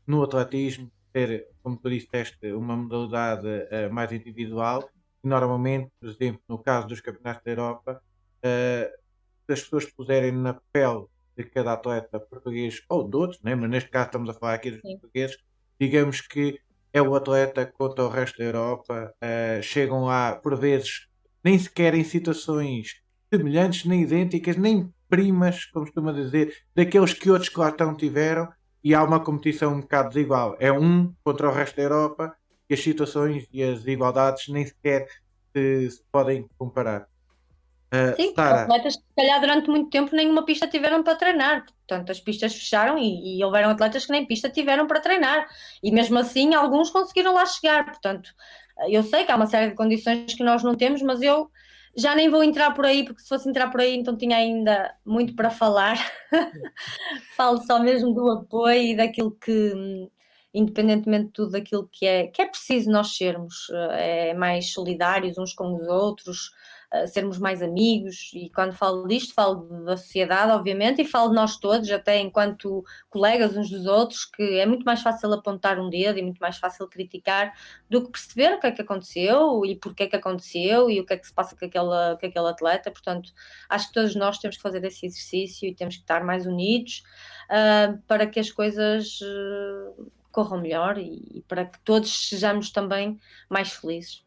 no atletismo, ter, como tu disseste, uma modalidade mais individual. E normalmente, por exemplo, no caso dos campeonatos da Europa, se as pessoas puserem na pele de cada atleta português ou de outros, né? Mas neste caso estamos a falar aqui dos Sim. portugueses, digamos que é o atleta contra o resto da Europa, chegam lá por vezes nem sequer em situações semelhantes, nem idênticas, nem primas, como costuma dizer, daqueles que outros que lá estão tiveram, e há uma competição um bocado desigual. É um contra o resto da Europa e as situações e as desigualdades nem sequer se podem comparar. Sim, porque Sara, atletas que se calhar durante muito tempo nenhuma pista tiveram para treinar. Portanto, as pistas fecharam e houveram atletas que nem pista tiveram para treinar. E mesmo assim, alguns conseguiram lá chegar. Portanto, eu sei que há uma série de condições que nós não temos, mas eu já nem vou entrar por aí, porque se fosse entrar por aí, então tinha ainda muito para falar. Falo só mesmo do apoio e daquilo que, independentemente de tudo daquilo que é preciso nós sermos, mais solidários uns com os outros, sermos mais amigos. E quando falo disto, falo da sociedade, obviamente, e falo de nós todos, até enquanto colegas uns dos outros, que é muito mais fácil apontar um dedo e muito mais fácil criticar do que perceber o que é que aconteceu e porque é que aconteceu e o que é que se passa com aquele atleta. Portanto, acho que todos nós temos que fazer esse exercício e temos que estar mais unidos, para que as coisas corram melhor e para que todos sejamos também mais felizes.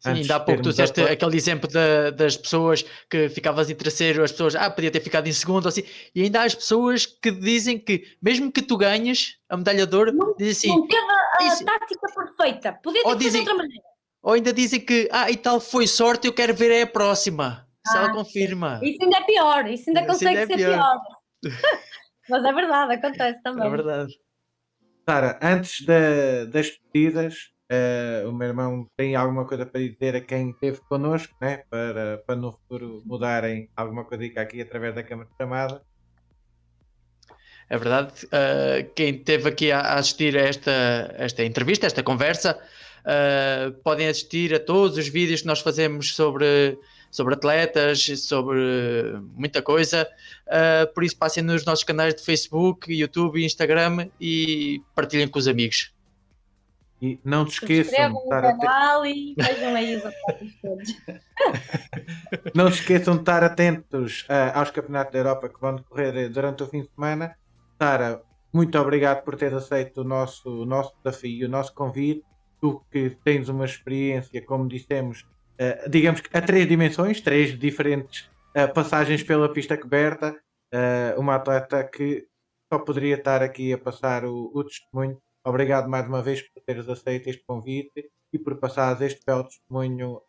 Sim, antes ainda há de pouco tu termos a disseste aquele exemplo das pessoas que ficavas em terceiro, as pessoas, podia ter ficado em segundo, assim, e ainda há as pessoas que dizem que, mesmo que tu ganhes a medalha de ouro, dizem assim, Não teve a isso, tática perfeita, podia ou ter feito de dizem, outra maneira. ou ainda dizem que, e tal, foi sorte, eu quero ver a próxima, se ela Sim. confirma. Isso ainda é pior, isso ainda Isso ainda consegue é ser pior, pior. Mas é verdade, acontece é também. verdade. Sara, antes das despedidas, o meu irmão tem alguma coisa para dizer a quem esteve connosco, né? Para no futuro mudarem alguma coisa aqui através da câmara de chamada. É verdade. Quem esteve aqui a assistir a esta entrevista, esta conversa, podem assistir a todos os vídeos que nós fazemos sobre atletas, sobre muita coisa. Por isso, passem nos nossos canais de Facebook, YouTube e Instagram e partilhem com os amigos. E não te esqueçam de Subscrevam o estar canal e vejam aí os atletas todos. não se esqueçam de estar atentos aos campeonatos da Europa que vão decorrer durante o fim de semana. Sara, muito obrigado por ter aceito o nosso desafio, o nosso convite. Tu que tens uma experiência, como dissemos, digamos que a 3 dimensões, 3 diferentes passagens pela pista coberta, uma atleta que só poderia estar aqui a passar o testemunho. Obrigado mais uma vez por teres aceito este convite e por passares este belo testemunho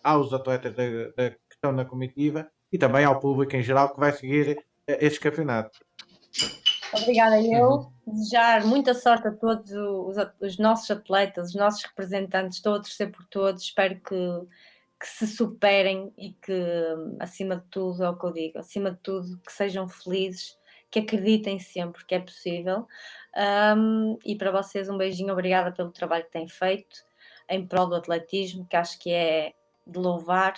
aos atletas que estão na comitiva e também ao público em geral que vai seguir estes campeonatos. Obrigada. Eu desejar muita sorte a todos os nossos atletas, os nossos representantes. Estou a torcer por todos. Espero que se superem e que, acima de tudo, é o que eu digo, acima de tudo, que sejam felizes, que acreditem sempre que é possível. E para vocês, um beijinho. Obrigada pelo trabalho que têm feito em prol do atletismo, que acho que é de louvar.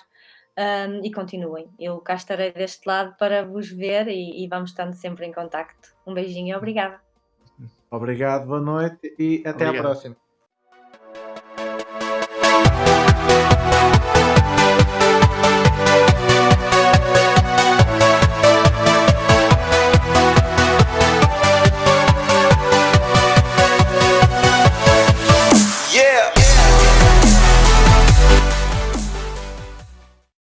E continuem. Eu cá estarei deste lado para vos ver e vamos estando sempre em contacto. Um beijinho e obrigada. Obrigado, boa noite e até à Obrigado. próxima.